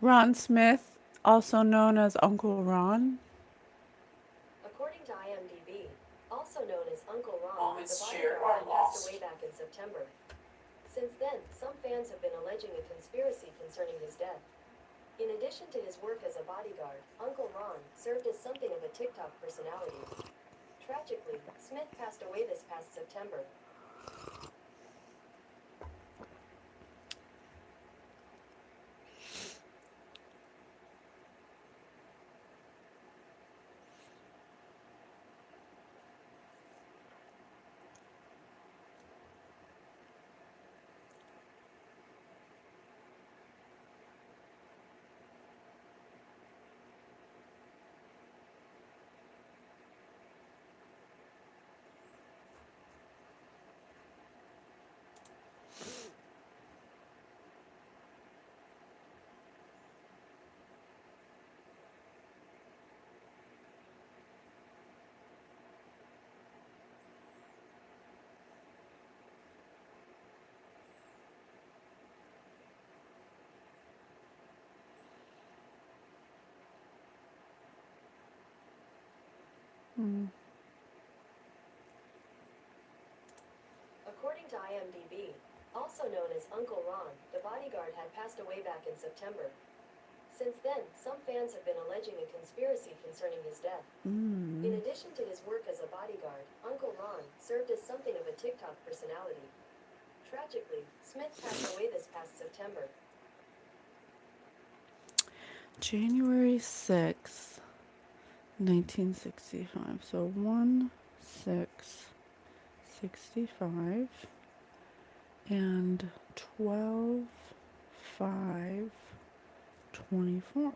Ron Smith, also known as Uncle Ron. According to IMDb, also known as Uncle Ron, the Moments shared bodyguard are had passed lost. away back in September. Since then, some fans have been alleging a conspiracy concerning his death. In addition to his work as a bodyguard, Uncle Ron served as something of a TikTok personality. Tragically, Smith passed away this past September. According to IMDb, also known as Uncle Ron, the bodyguard had passed away back in September. Since then, some fans have been alleging a conspiracy concerning his death. In addition to his work as a bodyguard, Uncle Ron served as something of a TikTok personality. Tragically, Smith passed away this past September. January 6th, 1965. So 1/6/65 and 12/5/24.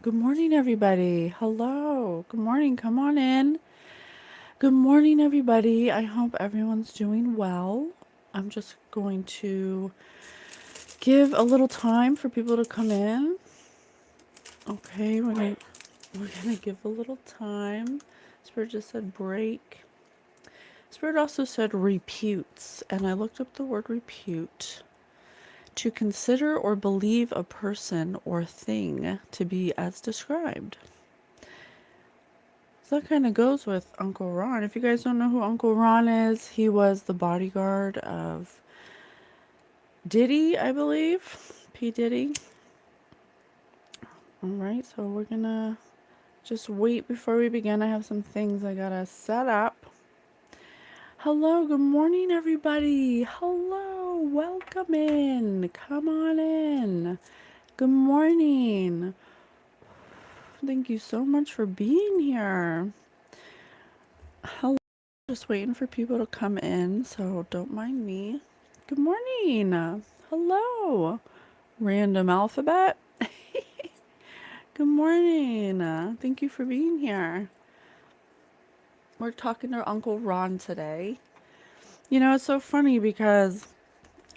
Good morning, everybody. Hello. Good morning. Come on in. Good morning, everybody. I hope everyone's doing well. I'm just going to give a little time for people to come in. Okay, we're gonna give a little time. Spirit just said break. Spirit also said reputes, and I looked up the word repute. To consider or believe a person or thing to be as described. So that kind of goes with Uncle Ron. If you guys don't know who Uncle Ron is, he was the bodyguard of Diddy, I believe. P. Diddy. Alright, so we're gonna just wait before we begin. I have some things I gotta set up. Hello, good morning, everybody. Hello, welcome in. Come on in. Good morning. Thank you so much for being here. Hello. Just waiting for people to come in, so don't mind me. Good morning. Hello. Random alphabet. Good morning. Thank you for being here. We're talking to Uncle Ron today. You know, it's so funny because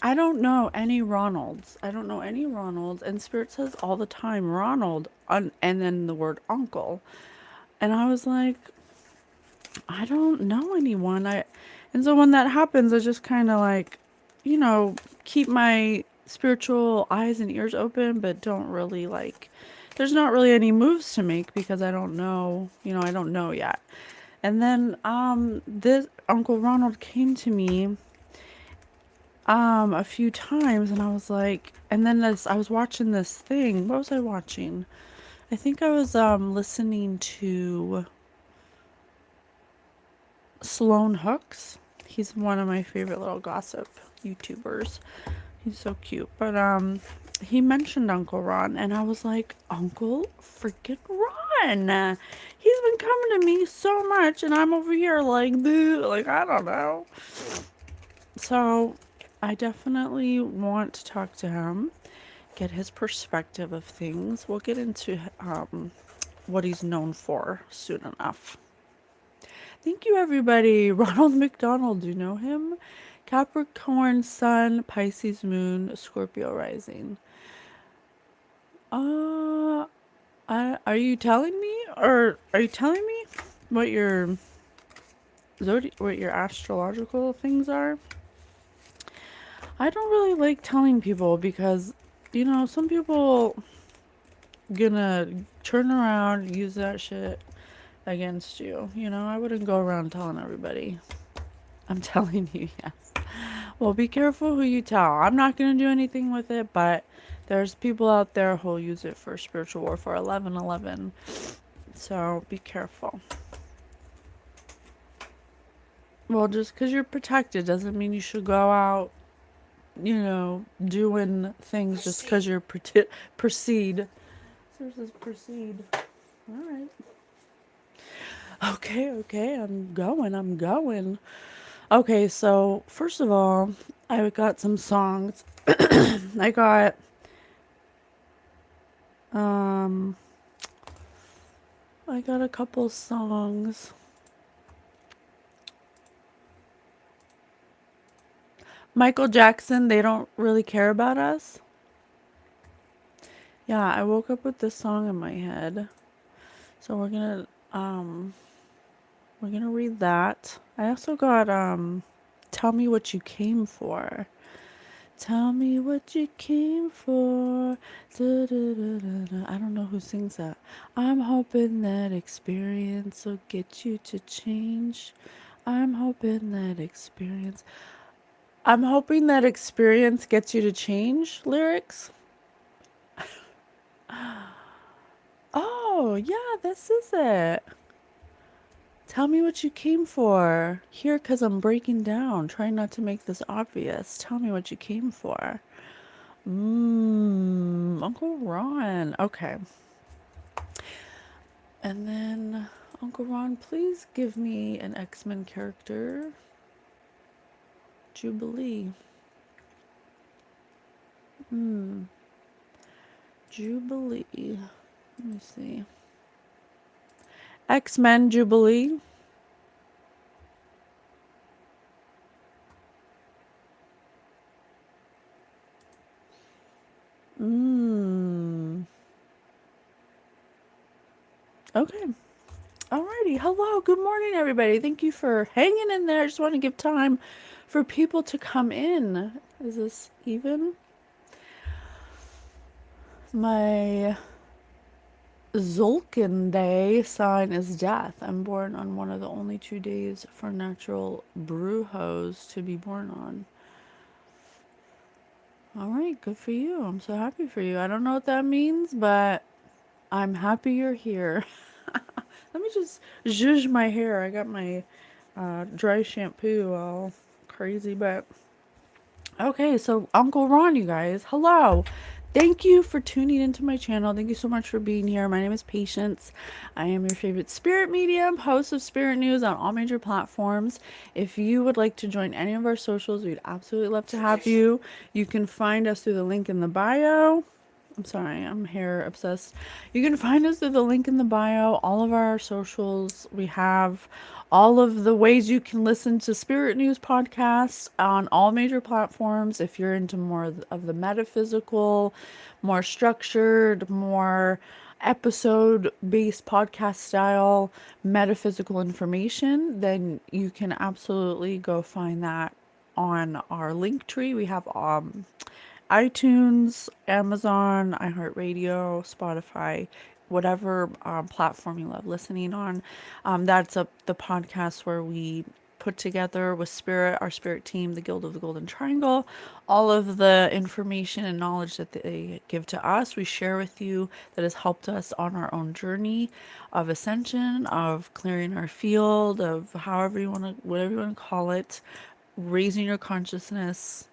I don't know any Ronalds. And Spirit says all the time Ronald, and then the word uncle. And I was like, I don't know anyone. And so when that happens, I just kind of like, keep my spiritual eyes and ears open, but don't really like, there's not really any moves to make because I don't know, I don't know yet. And then this Uncle Ronald came to me a few times, and I was like, and then I was watching this thing. What was I watching? I think I was listening to Sloan Hooks. He's one of my favorite little gossip YouTubers. He's so cute. But he mentioned Uncle Ron, and I was like, Uncle freaking Ron. He's been coming to me so much, and I'm over here like, like I don't know. So I definitely want to talk to him, get his perspective of things. We'll get into what he's known for soon enough. Thank you, everybody. Ronald McDonald, do you know him? Capricorn Sun, Pisces Moon, Scorpio Rising. Are you telling me? Or are you telling me what your what your astrological things are. I don't really like telling people because, some people gonna turn around, use that shit against you. I wouldn't go around telling everybody. I'm telling you, yes. Well, be careful who you tell. I'm not gonna do anything with it, but there's people out there who'll use it for spiritual warfare. 1111. So be careful. Well, just because you're protected doesn't mean you should go out, doing things just because you're proceed. So this is proceed. All right. Okay. I'm going. Okay, so first of all, I got some songs. I got um I got a couple songs. Michael Jackson, They Don't Really Care About Us. Yeah, I woke up with this song in my head. So we're gonna read that. I also got Tell Me What You Came For. Tell me what you came for. Da, da, da, da, da. I don't know who sings that. I'm hoping that experience will get you to change. I'm hoping that experience. I'm hoping that experience gets you to change lyrics. Oh, yeah, this is it. Tell me what you came for. Here, because I'm breaking down. Trying not to make this obvious. Tell me what you came for. Uncle Ron. Okay. And then, Uncle Ron, please give me an X-Men character. Jubilee. Jubilee. Let me see. X-Men Jubilee. Okay. Alrighty. Hello. Good morning, everybody. Thank you for hanging in there. I just want to give time for people to come in. Is this even? My Zolkin Day sign is death. I'm born on one of the only 2 days for natural brujos to be born on. All right, good for you. I'm so happy for you. I don't know what that means, but I'm happy you're here. Let me just zhuzh my hair. I got my dry shampoo all crazy, but okay, so Uncle Ron, you guys, hello. Thank you for tuning into my channel. Thank you so much for being here. My name is Patience. I am your favorite spirit medium, host of Spirit News on all major platforms. If you would like to join any of our socials, we'd absolutely love to have you. You can find us through the link in the bio. I'm sorry, I'm hair obsessed. You can find us through the link in the bio, all of our socials. We have all of the ways you can listen to Spirit News podcasts on all major platforms. If you're into more of the metaphysical, more structured, more episode based podcast style metaphysical information, then you can absolutely go find that on our link tree. We have iTunes, Amazon, iHeartRadio, Spotify, whatever platform you love listening on. That's the podcast where we put together with Spirit, our Spirit team, the Guild of the Golden Triangle, all of the information and knowledge that they give to us. We share with you that has helped us on our own journey of ascension, of clearing our field, of whatever you want to call it, raising your consciousness,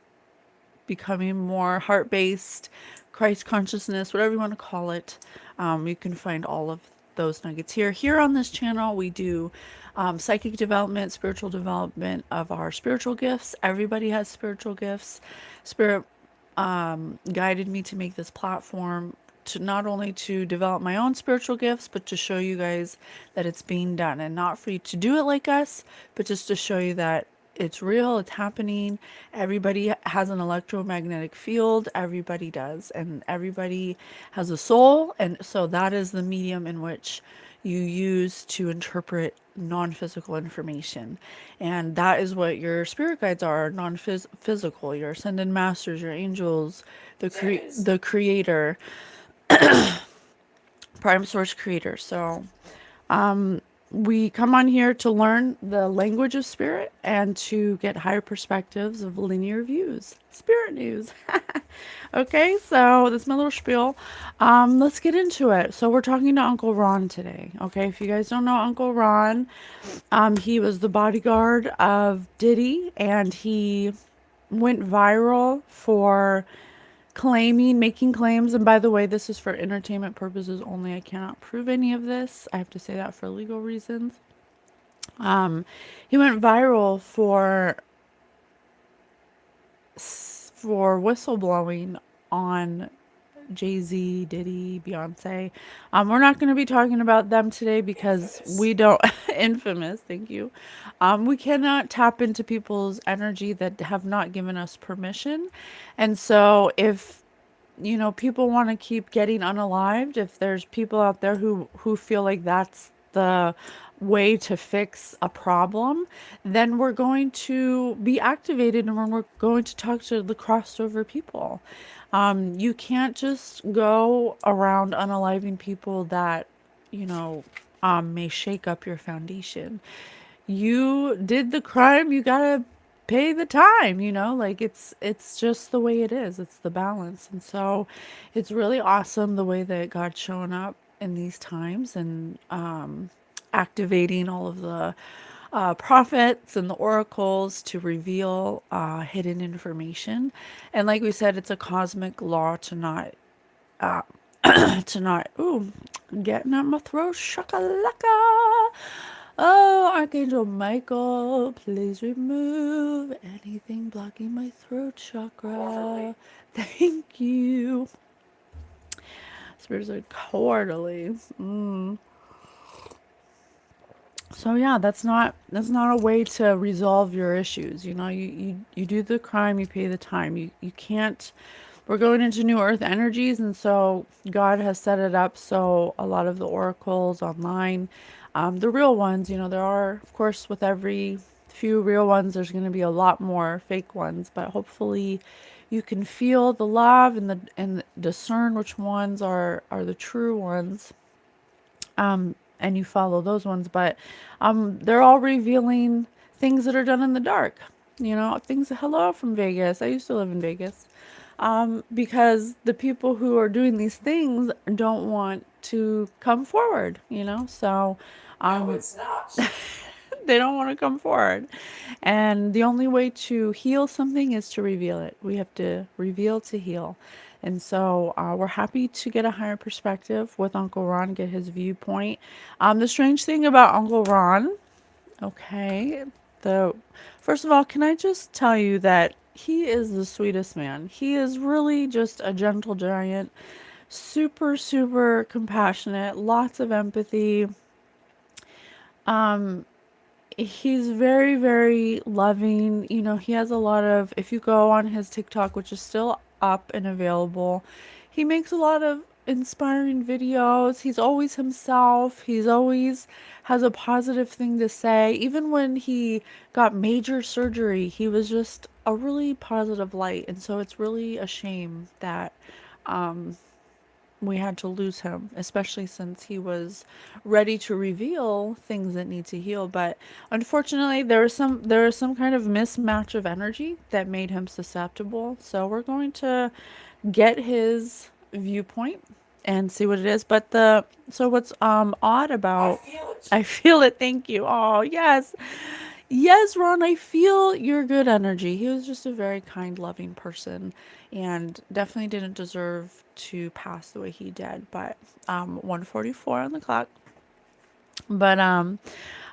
becoming more heart based, Christ consciousness, whatever you want to call it. You can find all of those nuggets here. Here on this channel, we do psychic development, spiritual development of our spiritual gifts. Everybody has spiritual gifts. Spirit guided me to make this platform to not only to develop my own spiritual gifts, but to show you guys that it's being done, and not for you to do it like us, but just to show you that it's real, it's happening. Everybody has an electromagnetic field. Everybody does. And everybody has a soul. And so that is the medium in which you use to interpret non-physical information. And that is what your spirit guides are, non-physical, your ascended masters, your angels, the creator, prime source creator. So we come on here to learn the language of spirit and to get higher perspectives of linear views, spirit news. Okay, so that's my little spiel. Let's get into it. So we're talking to Uncle Ron today. Okay, if you guys don't know Uncle Ron, he was the bodyguard of Diddy, and he went viral for making claims. And by the way, this is for entertainment purposes only. I cannot prove any of this. I have to say that for legal reasons. Um, he went viral for whistleblowing on Jay-Z, Diddy, Beyonce. We're not going to be talking about them today because we don't, infamous, thank you. We cannot tap into people's energy that have not given us permission. And so if people want to keep getting unalived, if there's people out there who feel like that's the way to fix a problem, then we're going to be activated and we're going to talk to the crossed over people. You can't just go around unaliving people that, you know, may shake up your foundation. You did the crime, you gotta pay the time, like it's just the way it is. It's the balance. And so it's really awesome the way that God's showing up in these times and activating all of the prophets and the oracles to reveal hidden information. And like we said, it's a cosmic law to not ooh, getting at my throat, shakalaka. Oh, Archangel Michael, please remove anything blocking my throat chakra. Thank you. Spirits are quarterly. So yeah, that's not a way to resolve your issues. You do the crime, you pay the time. You can't. We're going into new earth energies, and so God has set it up so a lot of the oracles online, the real ones, there are, of course, with every few real ones, there's going to be a lot more fake ones, but hopefully you can feel the love and discern which ones are the true ones, and you follow those ones. But they're all revealing things that are done in the dark. Things. Hello from Vegas. I used to live in Vegas. Because the people who are doing these things don't want to come forward. So no, it's not. They don't want to come forward. And the only way to heal something is to reveal it. We have to reveal to heal. And so we're happy to get a higher perspective with Uncle Ron, get his viewpoint. The strange thing about Uncle Ron, okay, first of all, can I just tell you that he is the sweetest man. He is really just a gentle giant, super, super compassionate, lots of empathy. He's very, very loving. He has a lot of, if you go on his TikTok, which is still up and available, he makes a lot of inspiring videos. He's always himself. He's always has a positive thing to say. Even when he got major surgery, he was just a really positive light. And so it's really a shame that we had to lose him, especially since he was ready to reveal things that need to heal. But unfortunately, there is some kind of mismatch of energy that made him susceptible. So we're going to get his viewpoint and see what it is. But what's odd about, I feel it. Thank you. Oh, yes. Yes, Ron, I feel your good energy. He was just a very kind, loving person and definitely didn't deserve to pass the way he did. But 1:44 on the clock. But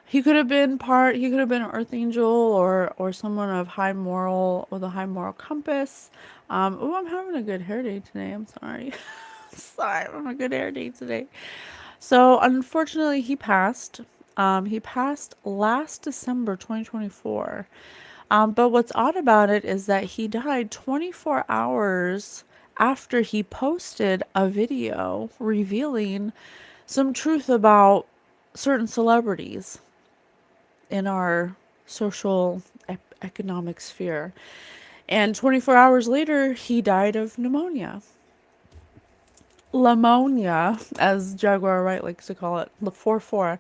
he could have been an earth angel or someone of high moral with a high moral compass. Oh, I'm having a good hair day today. I'm sorry. Sorry, I'm having a good hair day today. So unfortunately, he passed. He passed last December 2024. But what's odd about it is that he died 24 hours after he posted a video revealing some truth about certain celebrities in our social economic sphere. And 24 hours later, he died of pneumonia. Pneumonia, as Jaguar Wright likes to call it, the 4-4.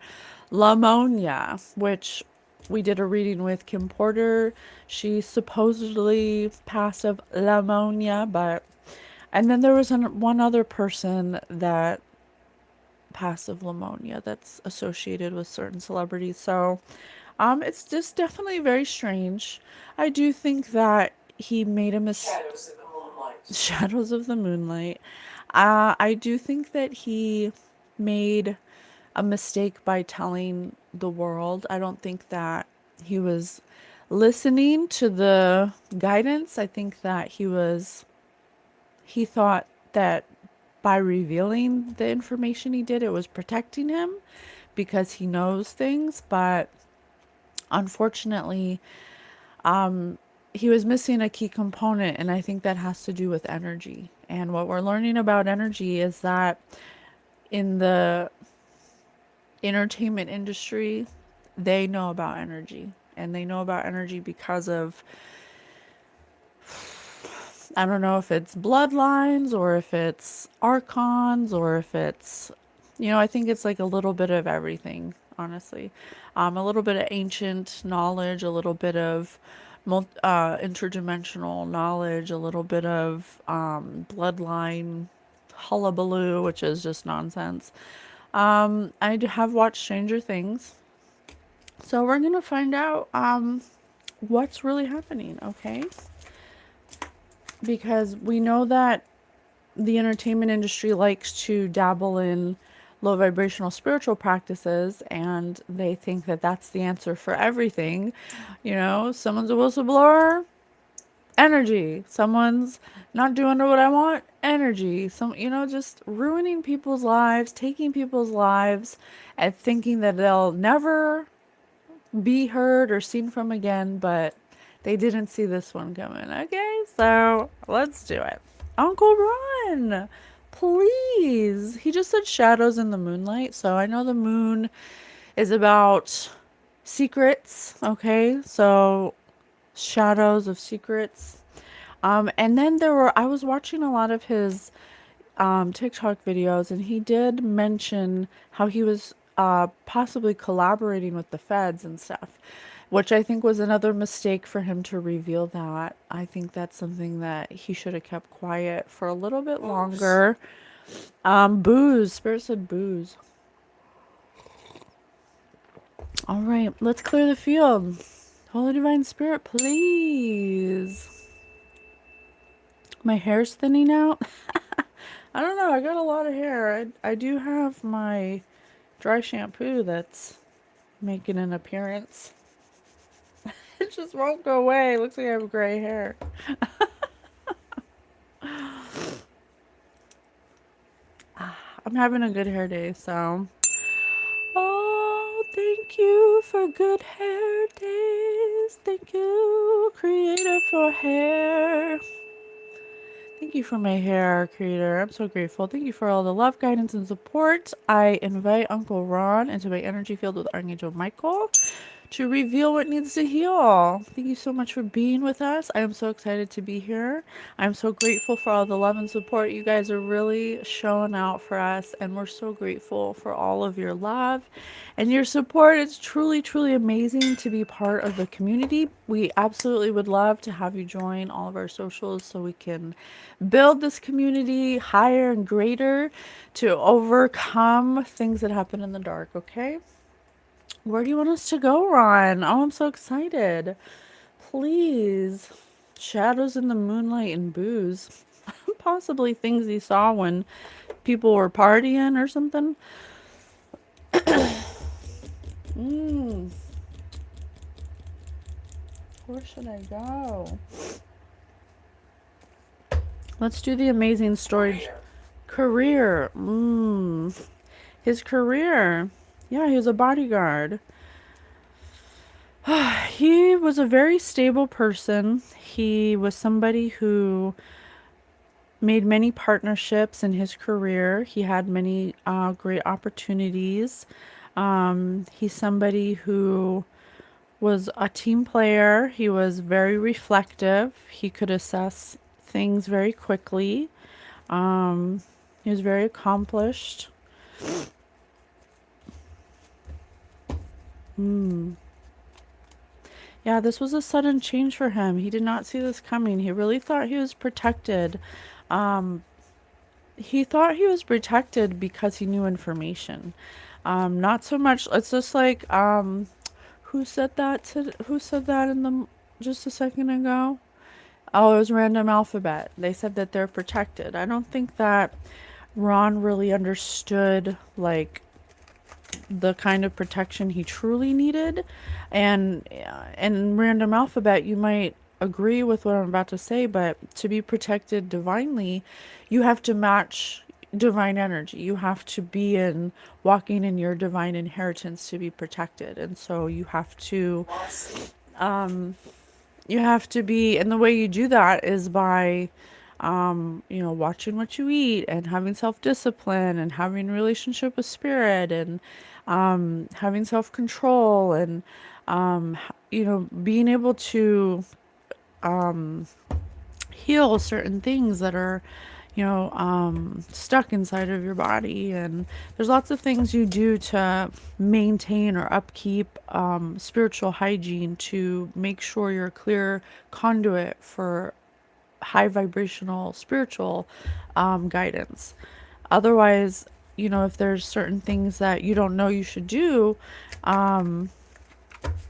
Pneumonia, which we did a reading with Kim Porter. She supposedly passed of pneumonia, but and then there was one other person that passed of pneumonia that's associated with certain celebrities. So, it's just definitely very strange. I do think that he made a mistake. Shadows of the Moonlight. Shadows of the Moonlight. I do think that he made a mistake by telling the world. I don't think that he was listening to the guidance. I think that he thought that by revealing the information he did, it was protecting him because he knows things. But unfortunately, he was missing a key component, and I think that has to do with energy. And what we're learning about energy is that in the entertainment industry, they know about energy. And they know about energy because of, I don't know if it's bloodlines or if it's archons or if it's, I think it's like a little bit of everything, honestly. A little bit of ancient knowledge, a little bit of interdimensional knowledge, a little bit of bloodline hullabaloo, which is just nonsense. I have watched Stranger Things, so we're gonna find out what's really happening, okay? Because we know that the entertainment industry likes to dabble in low vibrational spiritual practices, and they think that that's the answer for everything. Someone's a whistleblower, energy. Someone's not doing what I want, energy. Just ruining people's lives, taking people's lives, and thinking that they'll never be heard or seen from again, but they didn't see this one coming. Okay, so let's do it. Uncle Ron, please. He just said shadows in the moonlight, so I know the moon is about secrets, okay? So shadows of secrets. And then I was watching a lot of his TikTok videos, and he did mention how he was possibly collaborating with the feds and stuff, which I think was another mistake for him to reveal that. I think that's something that he should have kept quiet for a little bit longer. Booze. Spirit said booze. All right, let's clear the field. Holy Divine Spirit, please. My hair's thinning out. I don't know. I got a lot of hair. I do have my dry shampoo that's making an appearance. It just won't go away. It looks like I have gray hair. I'm having a good hair day, so. Oh, thank you for good hair days. Thank you, Creator, for hair. Thank you for my hair, Creator. I'm so grateful. Thank you for all the love, guidance, and support. I invite Uncle Ron into my energy field with Archangel Michael to reveal what needs to heal. Thank you so much for being with us. I am so excited to be here. I'm so grateful for all the love and support. You guys are really showing out for us, and we're so grateful for all of your love and your support. It's truly, truly amazing to be part of the community. We absolutely would love to have you join all of our socials so we can build this community higher and greater to overcome things that happen in the dark, okay? Where do you want us to go, Ron? Oh, I'm so excited. Please. Shadows in the moonlight and booze. Possibly things he saw when people were partying or something. Where should I go? Let's do the amazing story. Career. His career. Yeah, he was a bodyguard. He was a very stable person. He was somebody who made many partnerships in his career. He had many great opportunities. He's somebody who was a team player. He was very reflective. He could assess things very quickly. He was very accomplished. Yeah, this was a sudden change for him. He did not see this coming. He really thought he was protected. Um, he thought he was protected because he knew information. Not so much. It's just like who said that who said that in the just a second ago? Oh, it was Random Alphabet. They said that they're protected. I don't think that Ron really understood like the kind of protection he truly needed. And in Random Alphabet, you might agree with what I'm about to say, but to be protected divinely, you have to match divine energy. You have to be in walking in your divine inheritance to be protected. And so you have to be, and the way you do that is by watching what you eat and having self-discipline and having a relationship with spirit and having self-control and being able to heal certain things that are stuck inside of your body. And there's lots of things you do to maintain or upkeep spiritual hygiene to make sure you're a clear conduit for high vibrational spiritual guidance. Otherwise, if there's certain things that you don't know you should do,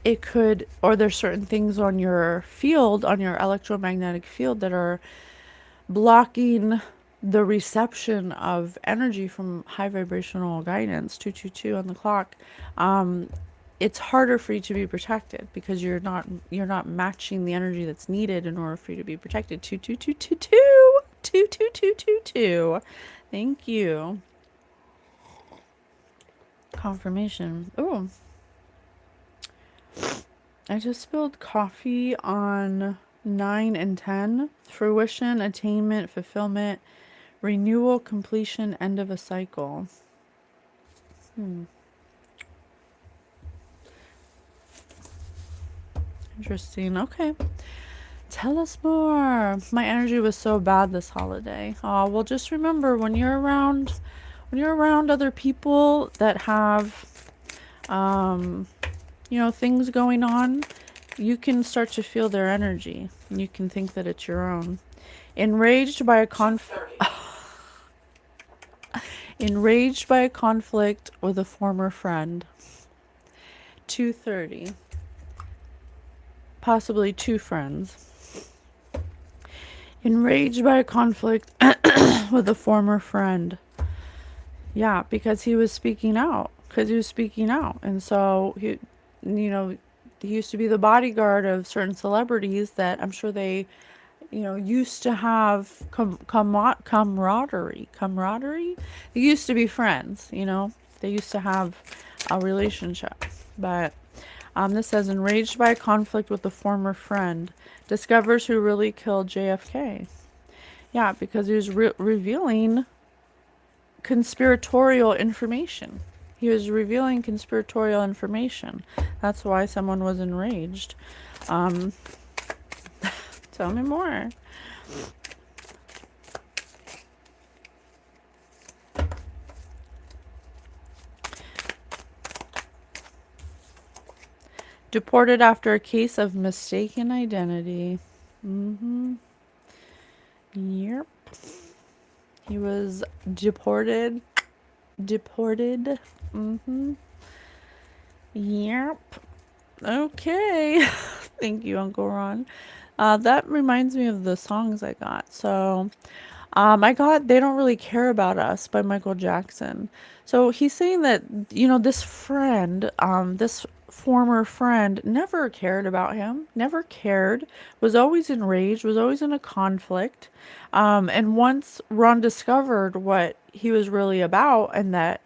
it could, or there's certain things on your field, on your electromagnetic field that are blocking the reception of energy from high vibrational guidance, 222 on the clock. It's harder for you to be protected because you're not matching the energy that's needed in order for you to be protected. 22222 22222. Thank you. Confirmation. Oh, I just spilled coffee on 9 and 10. Fruition, attainment, fulfillment, renewal, completion, end of a cycle. Interesting. Okay. Tell us more. My energy was so bad this holiday. Oh, well, just remember when you're around other people that have things going on, you can start to feel their energy. You can think that it's your own. Enraged by a enraged by a conflict with a former friend. 2:30. Possibly two friends. Enraged by a conflict with a former friend. Yeah, because he was speaking out. And so he used to be the bodyguard of certain celebrities that I'm sure they, used to have camaraderie. Camaraderie? They used to be friends, They used to have a relationship. But this says, enraged by a conflict with a former friend, discovers who really killed JFK. Yeah, because he was revealing conspiratorial information. He was revealing conspiratorial information. That's why someone was enraged. Tell me more. Deported after a case of mistaken identity. Yep. He was deported. Yep. Okay. Thank you, Uncle Ron. That reminds me of the songs I got. So, I got They Don't Really Care About Us by Michael Jackson. So he's saying that, this friend, this former friend never cared about him, never cared, was always enraged, was always in a conflict. And once Ron discovered what he was really about and that,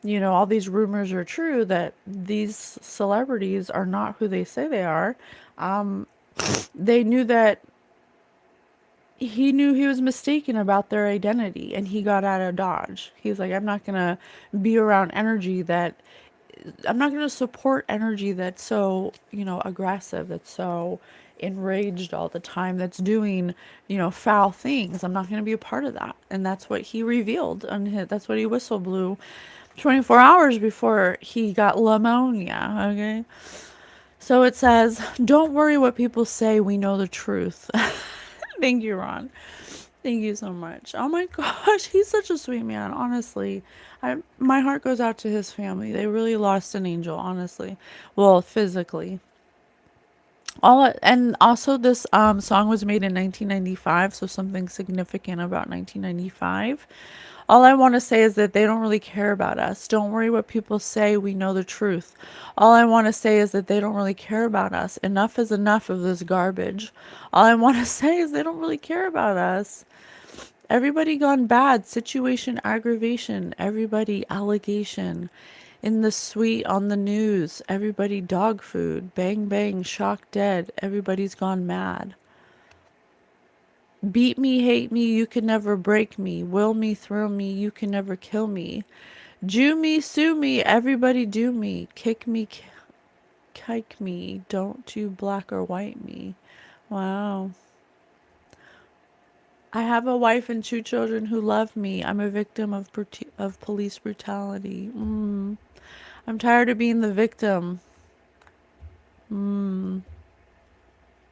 all these rumors are true, that these celebrities are not who they say they are, they knew that he knew he was mistaken about their identity and he got out of Dodge. He's like, I'm not going to be around energy that I'm not going to support energy that's so, aggressive, that's so enraged all the time, that's doing, foul things. I'm not going to be a part of that. And that's what he revealed. And that's what he whistle blew 24 hours before he got pneumonia. Okay. So it says, don't worry what people say. We know the truth. Thank you, Ron. Thank you so much. Oh my gosh, he's such a sweet man, honestly. My heart goes out to his family. They really lost an angel, honestly. Well, physically. And also this song was made in 1995, so something significant about 1995. All I want to say is that they don't really care about us. Don't worry what people say. We know the truth. All I want to say is that they don't really care about us. Enough is enough of this garbage. All I want to say is they don't really care about us. Everybody gone bad. Situation aggravation. Everybody allegation. In the suite on the news. Everybody dog food. Bang bang. Shock dead. Everybody's gone mad. Beat me, hate me, you can never break me. Will me, thrill me, you can never kill me. Jew me, sue me, everybody do me. Kick me, kike me. Don't you black or white me. Wow. I have a wife and 2 children who love me. I'm a victim of police brutality. I'm tired of being the victim.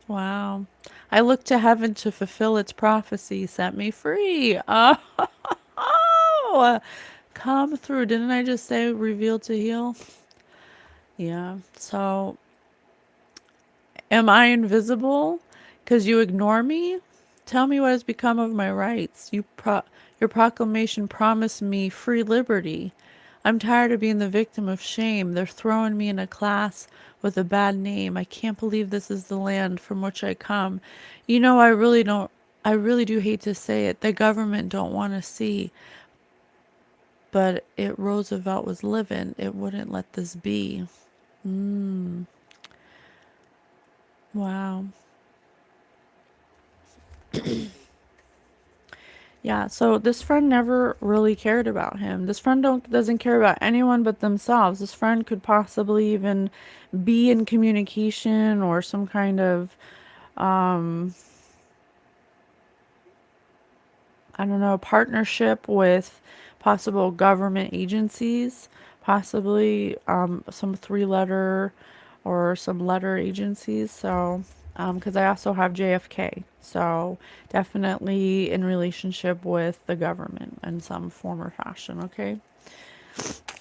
Wow. I look to heaven to fulfill its prophecy. Set me free. Oh, come through. Didn't I just say reveal to heal? Yeah. So, am I invisible because you ignore me? Tell me what has become of my rights. Your proclamation promised me free liberty. I'm tired of being the victim of shame. They're throwing me in a class with a bad name. I can't believe this is the land from which I come. I really do hate to say it. The government don't want to see. But it Roosevelt was living, it wouldn't let this be. Wow. Yeah, so this friend never really cared about him. This friend doesn't care about anyone but themselves. This friend could possibly even be in communication or some kind of I don't know, partnership with possible government agencies, possibly some 3-letter or some letter agencies. So, because I also have JFK, so definitely in relationship with the government in some form or fashion. Okay.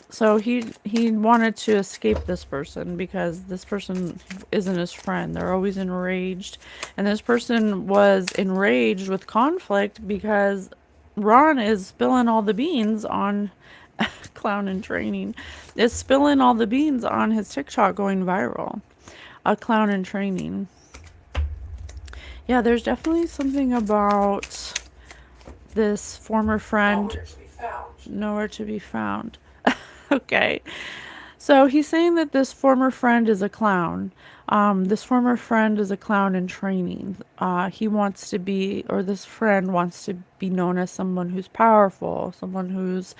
So he wanted to escape this person because this person isn't his friend. They're always enraged. And this person was enraged with conflict because Ron is spilling all the beans on clown in training. Is spilling all the beans on his TikTok going viral. A clown in training. Yeah, there's definitely something about this former friend nowhere to be found. Okay. So he's saying that this former friend is a clown. This former friend is a clown in training. He wants to be, or this friend wants to be known as someone who's powerful, someone who's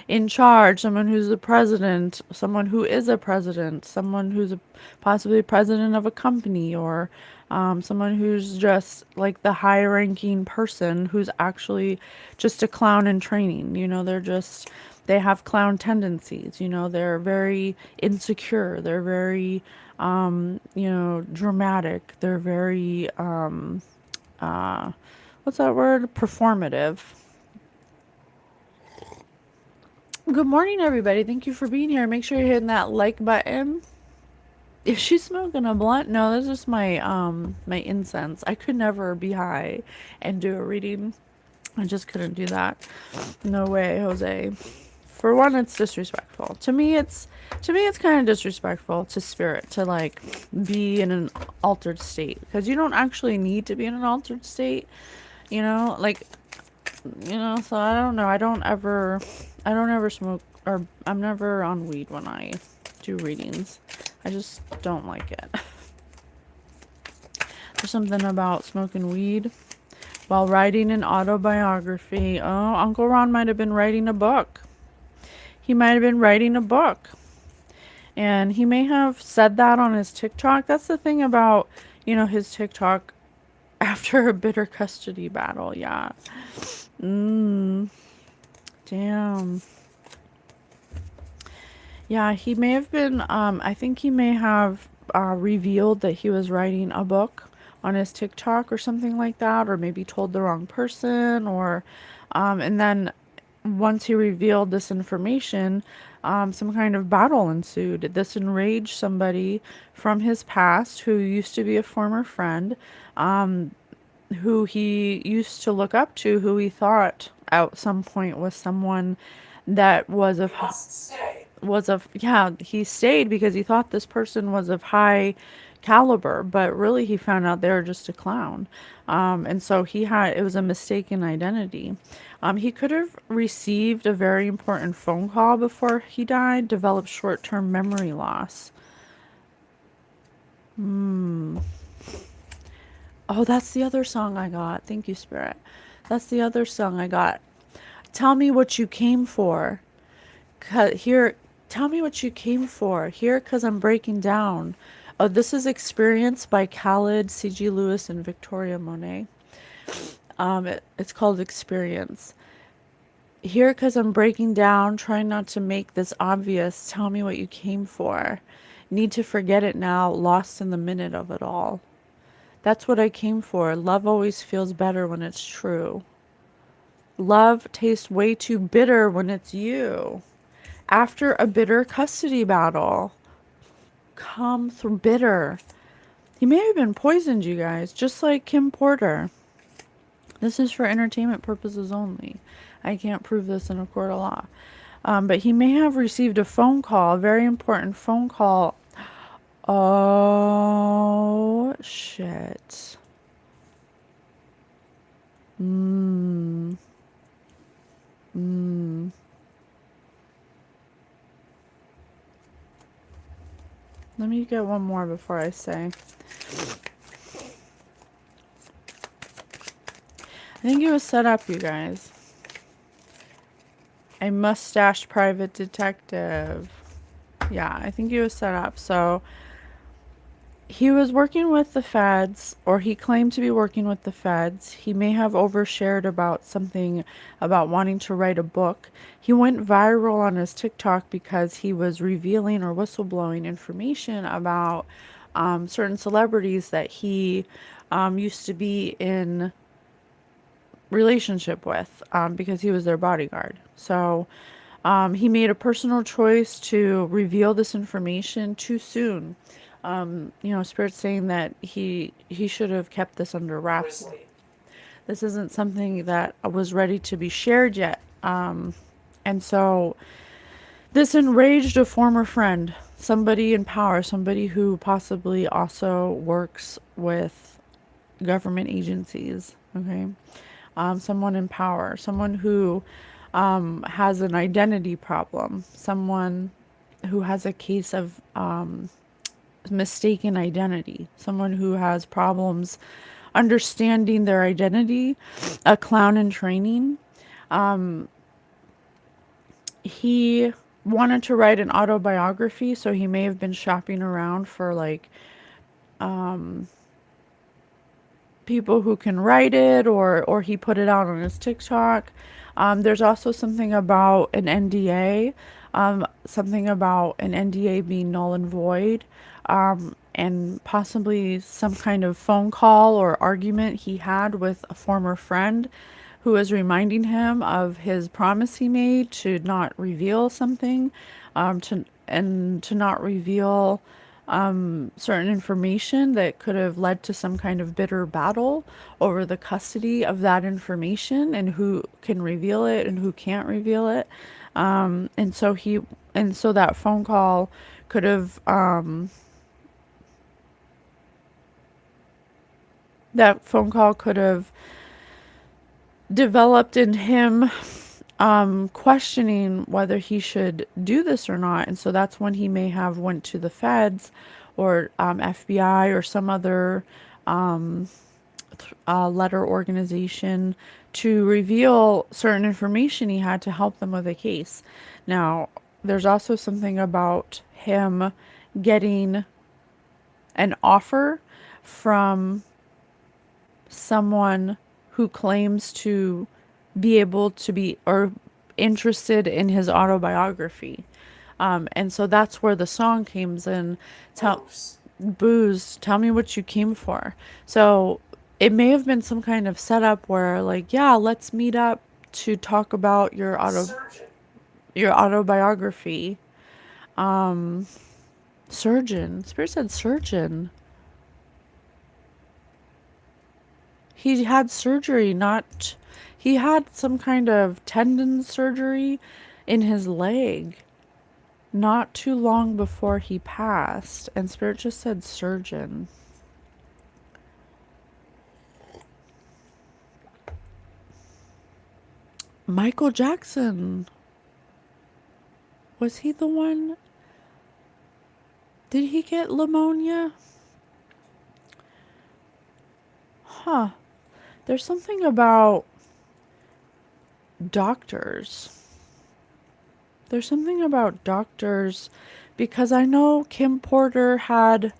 in charge, someone who's a president, someone who is a president, someone who's possibly president of a company, or someone who's just like the high ranking person who's actually just a clown in training. They have clown tendencies, they're very insecure, they're very, dramatic, they're very, what's that word? Performative. Good morning, everybody. Thank you for being here. Make sure you're hitting that like button. Is she smoking a blunt? No, that's just my incense. I could never be high and do a reading. I just couldn't do that. No way, Jose. For one, it's disrespectful. To me it's kind of disrespectful to spirit to like be in an altered state, because you don't actually need to be in an altered state, like, so I don't know. I don't ever smoke, or I'm never on weed when I do readings. I just don't like it. There's something about smoking weed while writing an autobiography. Oh, Uncle Ron might have been writing a book. He might have been writing a book. And he may have said that on his TikTok. That's the thing about, his TikTok after a bitter custody battle. Yeah. Damn. Yeah, he may have been, I think he may have revealed that he was writing a book on his TikTok or something like that, or maybe told the wrong person, and then once he revealed this information, some kind of battle ensued. This enraged somebody from his past who used to be a former friend, who he used to look up to, who he thought at some point was someone that yeah, he stayed because he thought this person was of high caliber, but really he found out they were just a clown. And so it was a mistaken identity. He could have received a very important phone call before he died, developed short-term memory loss. Oh, that's the other song I got. Thank you, Spirit. That's the other song I got. Tell me what you came for. Here, tell me what you came for. Here, because I'm breaking down. Oh, this is Experience by Khaled, C.G. Lewis, and Victoria Monet. It's called Experience. Here, because I'm breaking down, trying not to make this obvious. Tell me what you came for. Need to forget it now, lost in the minute of it all. That's what I came for. Love always feels better when it's true. Love tastes way too bitter when it's you. After a bitter custody battle. Come through bitter. He may have been poisoned, you guys, just like Kim Porter. This is for entertainment purposes only. I can't prove this in a court of law. But he may have received a phone call, a very important phone call. Oh, shit. Let me get one more before I say. I think it was set up, you guys. A mustached private detective. Yeah, I think he was set up. So he was working with the feds, or he claimed to be working with the feds. He may have overshared about something about wanting to write a book. He went viral on his TikTok because he was revealing or whistleblowing information about certain celebrities that he used to be in relationship with, because he was their bodyguard. So he made a personal choice to reveal this information too soon. Spirit's saying that he should have kept this under wraps. This isn't something that was ready to be shared yet. And so this enraged a former friend, somebody in power, somebody who possibly also works with government agencies. Okay. Someone in power, someone who has an identity problem, someone who has a case of mistaken identity, someone who has problems understanding their identity, a clown in training. He wanted to write an autobiography, so he may have been shopping around for people who can write it, or he put it out on his TikTok. There's also something about an NDA, being null and void, and possibly some kind of phone call or argument he had with a former friend who was reminding him of his promise he made to not reveal something, to not reveal certain information that could have led to some kind of bitter battle over the custody of that information and who can reveal it and who can't reveal it. And so that phone call could have developed in him questioning whether he should do this or not. And so that's when he may have went to the feds or FBI or some other letter organization to reveal certain information he had to help them with a case. Now, there's also something about him getting an offer from someone who claims to be able to be or interested in his autobiography. And so that's where the song comes in. Booze, tell me what you came for. So it may have been some kind of setup where, like, yeah, let's meet up to talk about your autobiography. Surgeon. Spirit said surgeon. He had surgery, not. He had some kind of tendon surgery in his leg not too long before he passed. And Spirit just said surgeon. Michael Jackson. Was he the one? Did he get pneumonia? Huh. There's something about doctors. There's something about doctors because I know Kim Porter had.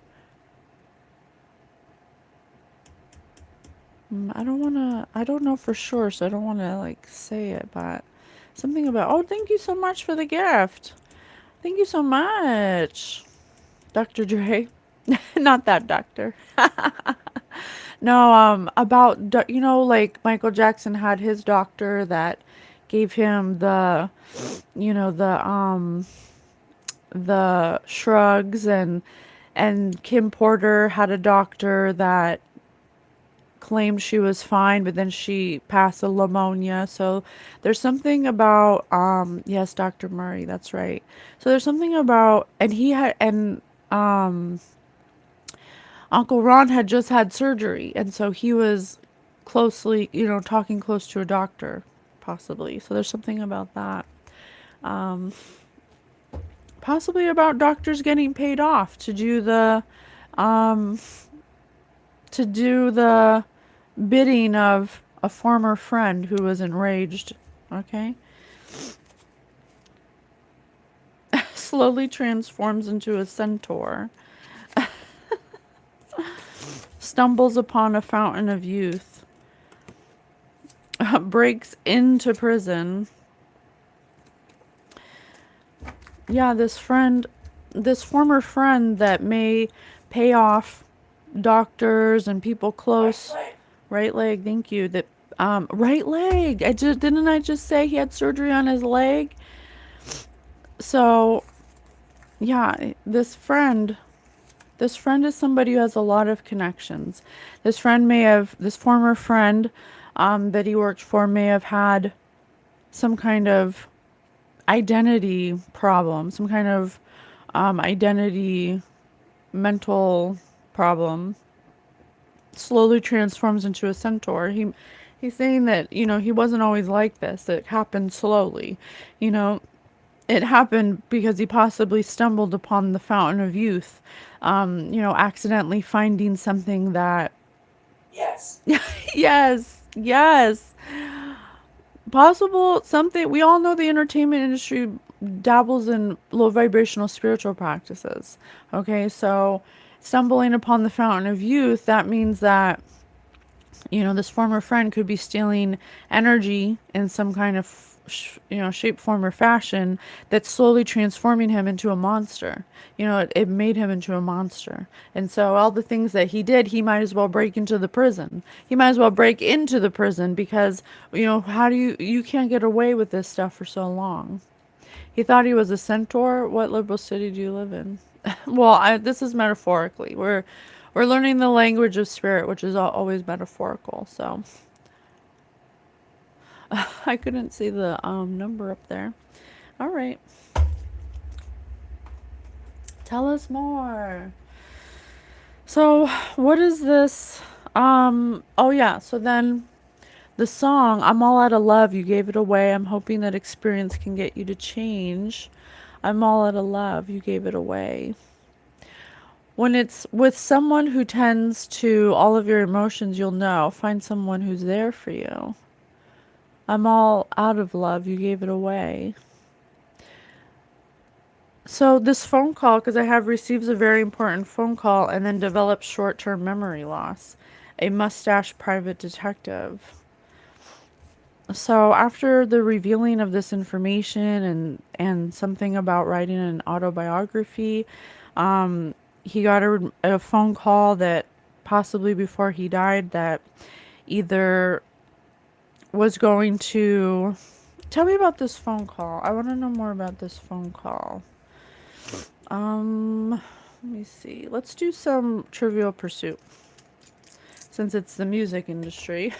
I don't know for sure, so I don't want to like say it, but something about, oh, thank you so much for the gift. Thank you so much, Dr. Dre. Not that doctor. No, about, like Michael Jackson had his doctor that gave him the, you know, the shrugs, and Kim Porter had a doctor that claimed she was fine, but then she passed a pneumonia. So there's something about, yes, Dr. Murray, that's right. So there's something about, and he had, and Uncle Ron had just had surgery, and so he was closely, talking close to a doctor, possibly. So there's something about that. Possibly about doctors getting paid off um, to do the bidding of a former friend who was enraged. Okay. Slowly transforms into a centaur. Stumbles upon a fountain of youth. Breaks into prison. Yeah, this former friend that may pay off doctors and people close. Right leg, thank you. That right leg. Didn't I just say he had surgery on his leg? So, yeah, this friend is somebody who has a lot of connections. This former friend that he worked for may have had some kind of identity problem, some kind of identity mental problem. Slowly transforms into a centaur. He's saying that, he wasn't always like this. It happened slowly. You know, it happened because he possibly stumbled upon the fountain of youth, accidentally finding something that. Yes. Yes, yes. Possible something. We all know the entertainment industry dabbles in low vibrational spiritual practices. Okay, so stumbling upon the fountain of youth, that means that, this former friend could be stealing energy in some kind of, shape, form, or fashion that's slowly transforming him into a monster. It made him into a monster. And so all the things that he did, he might as well break into the prison. He might as well break into the prison because, how do you can't get away with this stuff for so long. He thought he was a centaur. What liberal city do you live in? Well, this is metaphorically. We're learning the language of spirit, which is always metaphorical. So I couldn't see the number up there. All right. Tell us more. So what is this? Oh yeah. So then the song, I'm all out of love. You gave it away. I'm hoping that experience can get you to change. I'm all out of love. You gave it away. When it's with someone who tends to all of your emotions, you'll know. Find someone who's there for you. I'm all out of love. You gave it away. So this phone call, because I have receives a very important phone call and then develops short-term memory loss. A mustache private detective. So after the revealing of this information and something about writing an autobiography, um, he got a phone call that possibly before he died that either was going to tell me about this phone call. I want to know more about this phone call. Let me see. Let's do some Trivial Pursuit since it's the music industry.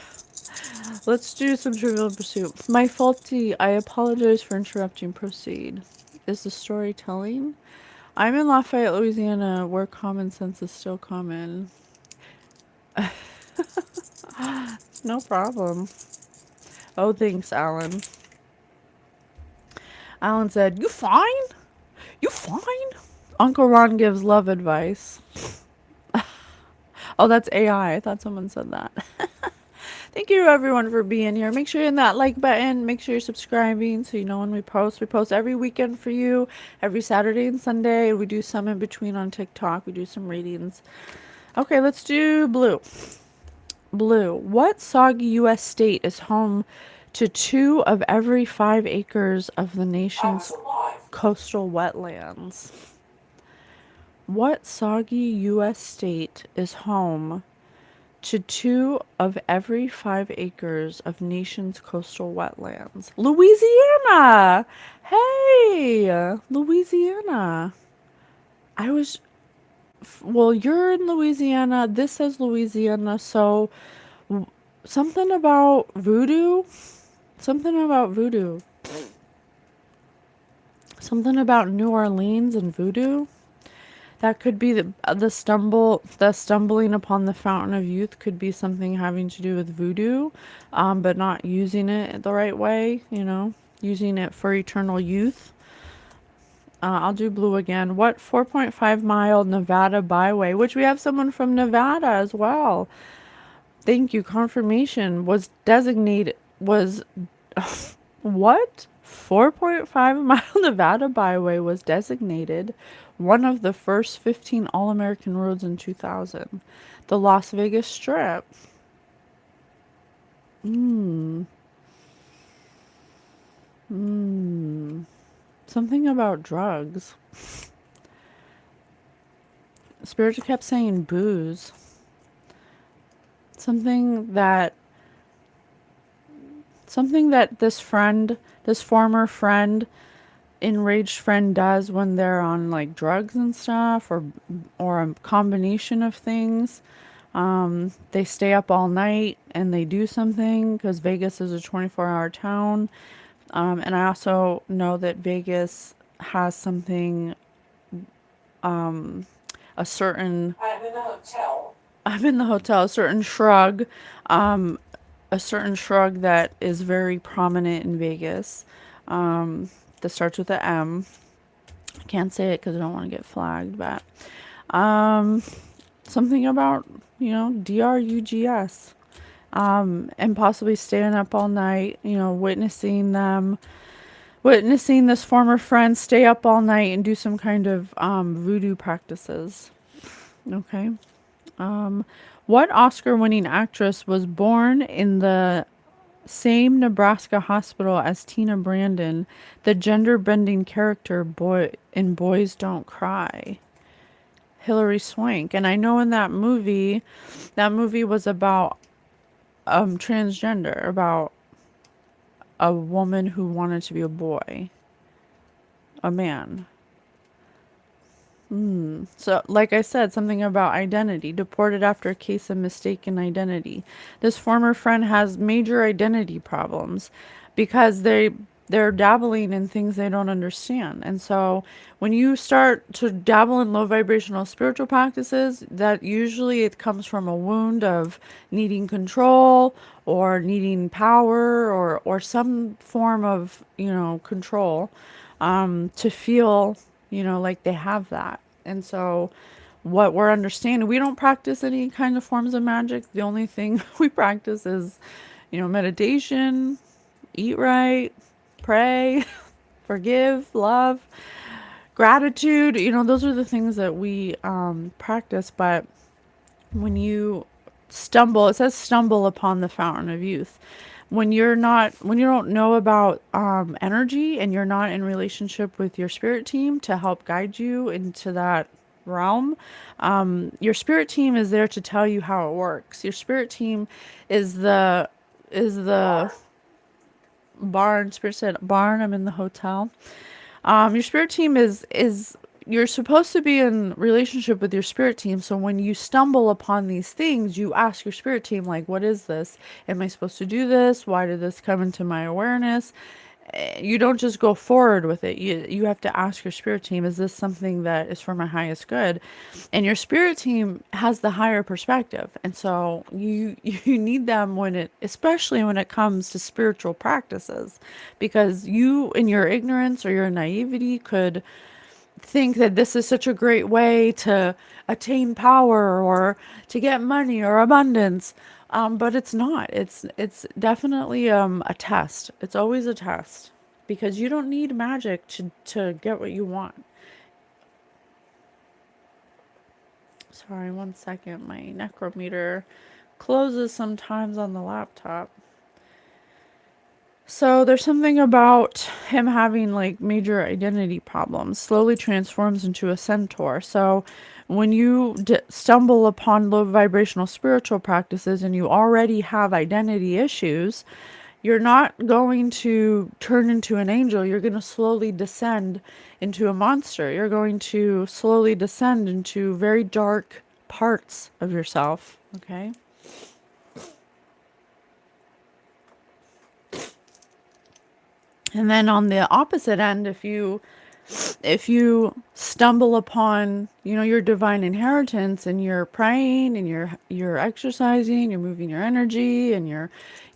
Let's do some Trivial Pursuit. My faulty. I apologize for interrupting. Proceed. Is the storytelling? I'm in Lafayette, Louisiana, where common sense is still common. No problem. Oh, thanks, Alan. Alan said, "You fine? You fine?" Uncle Ron gives love advice. Oh, that's AI. I thought someone said that. Thank you everyone for being here. Make sure you're in that like button. Make sure you're subscribing so you know when we post. We post every weekend for you, every Saturday and Sunday. We do some in between on TikTok. We do some readings. Okay, let's do blue. Blue. What soggy U.S. state is home to 2 of every 5 acres of the nation's coastal wetlands? What soggy U.S. state is home to 2 of every 5 acres of nation's coastal wetlands? Louisiana! Hey! Louisiana. I was. Well, you're in Louisiana. This says Louisiana, so something about voodoo? Something about voodoo. Something about New Orleans and voodoo? That could be the stumbling upon the fountain of youth could be something having to do with voodoo, but not using it the right way, using it for eternal youth. I'll do blue again. What 4.5-mile Nevada byway, which we have someone from Nevada as well. Thank you. Confirmation was what? 4.5-mile Nevada byway was designated one of the first 15 All-American roads in 2000. The Las Vegas Strip. Mmm. Mmm. Something about drugs. Spirit kept saying booze. Something that this former friend, enraged friend does when they're on like drugs and stuff or a combination of things. They stay up all night and they do something because Vegas is a 24-hour town. And I also know that Vegas has something, a certain. I'm in the hotel. A certain shrug, that is very prominent in Vegas. That starts with a M. I can't say it because I don't want to get flagged, but something about drugs, and possibly staying up all night. Witnessing this former friend stay up all night and do some kind of voodoo practices. Okay. What Oscar-winning actress was born in the same Nebraska hospital as Tina Brandon, the gender-bending character in Boys Don't Cry? Hilary Swank. And I know in that movie was about transgender, about a woman who wanted to be a boy, a man. So, like I said, something about identity. Deported after a case of mistaken identity. This former friend has major identity problems because they're dabbling in things they don't understand. And so when you start to dabble in low vibrational spiritual practices, that usually it comes from a wound of needing control or needing power or some form of, control, to feel, like they have that. And so what we're understanding, we don't practice any kind of forms of magic. The only thing we practice is, meditation, eat right, pray, forgive, love, gratitude, those are the things that we practice. But when you stumble, it says stumble upon the fountain of youth. When you don't know about energy, and you're not in relationship with your spirit team to help guide you into that realm, your spirit team is there to tell you how it works. Your spirit team is the barn. Spirit said barn. I'm in the hotel. Your spirit team is you're supposed to be in relationship with your spirit team. So when you stumble upon these things, you ask your spirit team, like, what is this? Am I supposed to do this? Why did this come into my awareness? You don't just go forward with it. You have to ask your spirit team, is this something that is for my highest good? And your spirit team has the higher perspective. And so you need them especially when it comes to spiritual practices, because you in your ignorance or your naivety could think that this is such a great way to attain power or to get money or abundance. But it's not. It's definitely a test. It's always a test, because you don't need magic to get what you want. Sorry, one second. My necrometer closes sometimes on the laptop. So there's something about him having like major identity problems, slowly transforms into a centaur. So when you stumble upon low vibrational spiritual practices and you already have identity issues, you're not going to turn into an angel. You're going to slowly descend into a monster. You're going to slowly descend into very dark parts of yourself. Okay. And then on the opposite end, if you stumble upon, your divine inheritance, and you're praying and you're exercising, you're moving your energy, and you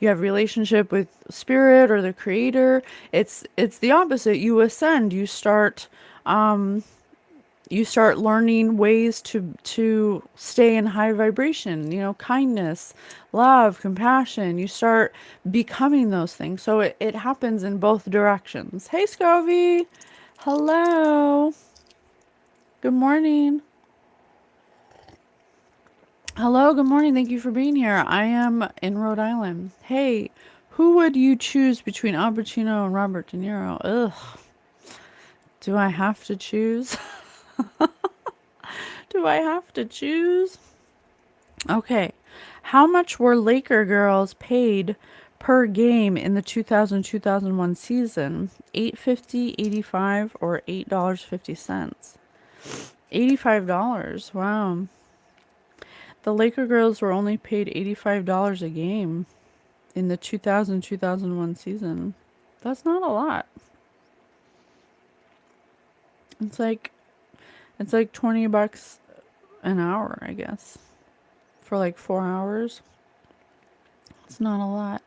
have relationship with spirit or the creator, it's the opposite. You ascend. You start learning ways to stay in high vibration, kindness, love, compassion. You start becoming those things. So it happens in both directions. Hey, Scovy. Hello. Good morning. Hello, good morning. Thank you for being here. I am in Rhode Island. Hey, who would you choose between Al Pacino and Robert De Niro? Ugh. Do I have to choose? Do I have to choose? Okay. How much were Laker girls paid per game in the 2000-2001 season? $8.50, 85, or $8.50? $85. Wow. The Laker girls were only paid $85 a game in the 2000-2001 season. That's not a lot. It's like $20 an hour, I guess, for like 4 hours. It's not a lot.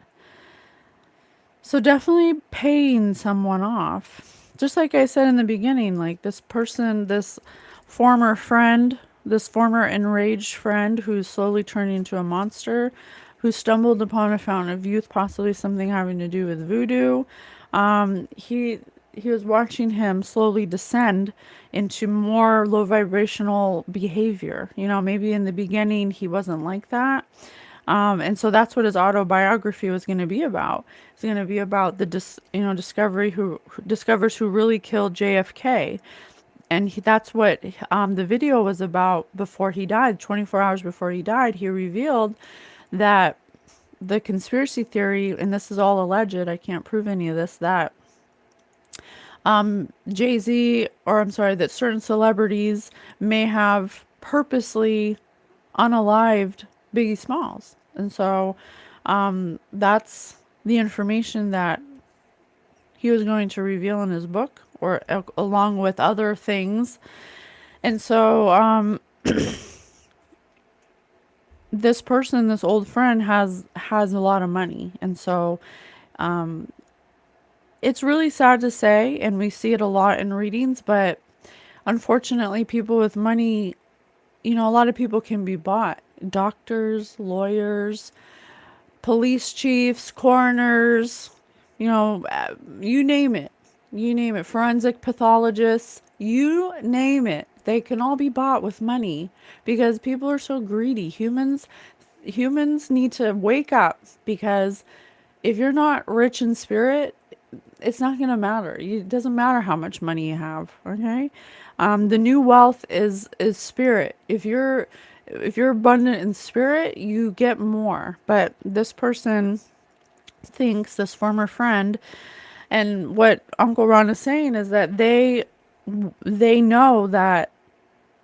So definitely paying someone off. Just like I said in the beginning, like this person, this former friend, this former enraged friend who's slowly turning into a monster, who stumbled upon a fountain of youth, possibly something having to do with voodoo. He was watching him slowly descend into more low vibrational behavior. Maybe in the beginning he wasn't like that. And so that's what his autobiography was going to be about. It's going to be about the discovery who discovers who really killed JFK. And that's what the video was about before he died. 24 hours before he died, he revealed that the conspiracy theory, and this is all alleged, I can't prove any of this, that Jay-Z, or I'm sorry, that certain celebrities may have purposely unalived Biggie Smalls. And so that's the information that he was going to reveal in his book, or along with other things. And so this person, this old friend, has a lot of money. And so it's really sad to say, and we see it a lot in readings, but unfortunately people with money, a lot of people can be bought. Doctors, lawyers, police chiefs, coroners, you name it. Forensic pathologists, You name it. They can all be bought with money because people are so greedy. Humans need to wake up because if you're not rich in spirit, it's not going to matter. It doesn't matter how much money you have. Okay, the new wealth is spirit. If you're abundant in spirit, you get more. But this person thinks, this former friend, and what Uncle Ron is saying is that they know that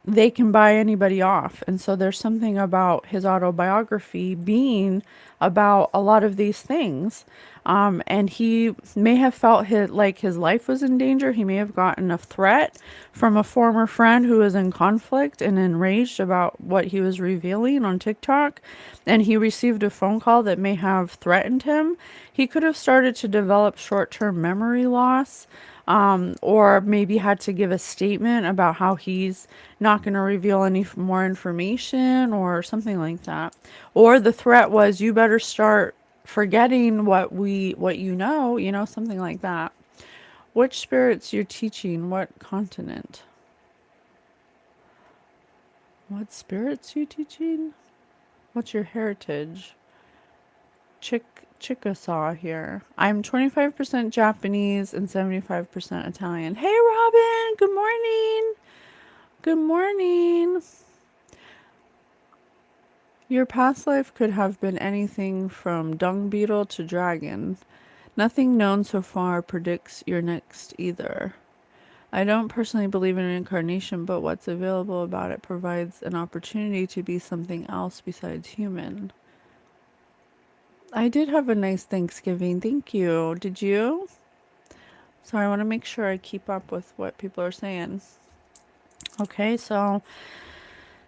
they can buy anybody off. And so there's something about his autobiography being about a lot of these things. And he may have felt his life was in danger. He may have gotten a threat from a former friend who was in conflict and enraged about what he was revealing on TikTok. And he received a phone call that may have threatened him. He could have started to develop short term memory loss, or maybe had to give a statement about how he's not going to reveal any more information or something like that. Or the threat was, you better start forgetting what you know, something like that. Which spirits you're teaching? What continent? What spirits you teaching? What's your heritage? Chickasaw here. I'm 25% Japanese and 75% Italian. Hey, Robin. Good morning. Good morning. Your past life could have been anything from dung beetle to dragon. Nothing known so far predicts your next either. I don't personally believe in reincarnation, but what's available about it provides an opportunity to be something else besides human. I did have a nice Thanksgiving. Thank you. Did you? So I want to make sure I keep up with what people are saying. Okay, so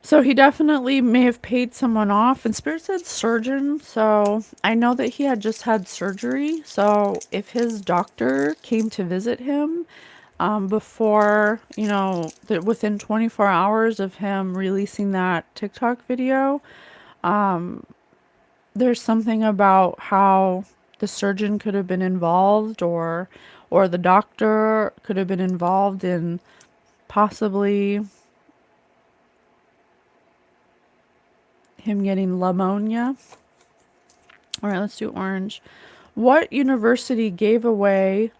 he definitely may have paid someone off, and Spirit said surgeon. So I know that he had just had surgery. So if his doctor came to visit him, before, within 24 hours of him releasing that TikTok video, there's something about how the surgeon could have been involved, or the doctor could have been involved in possibly him getting pneumonia. All right, let's do orange. What university gave away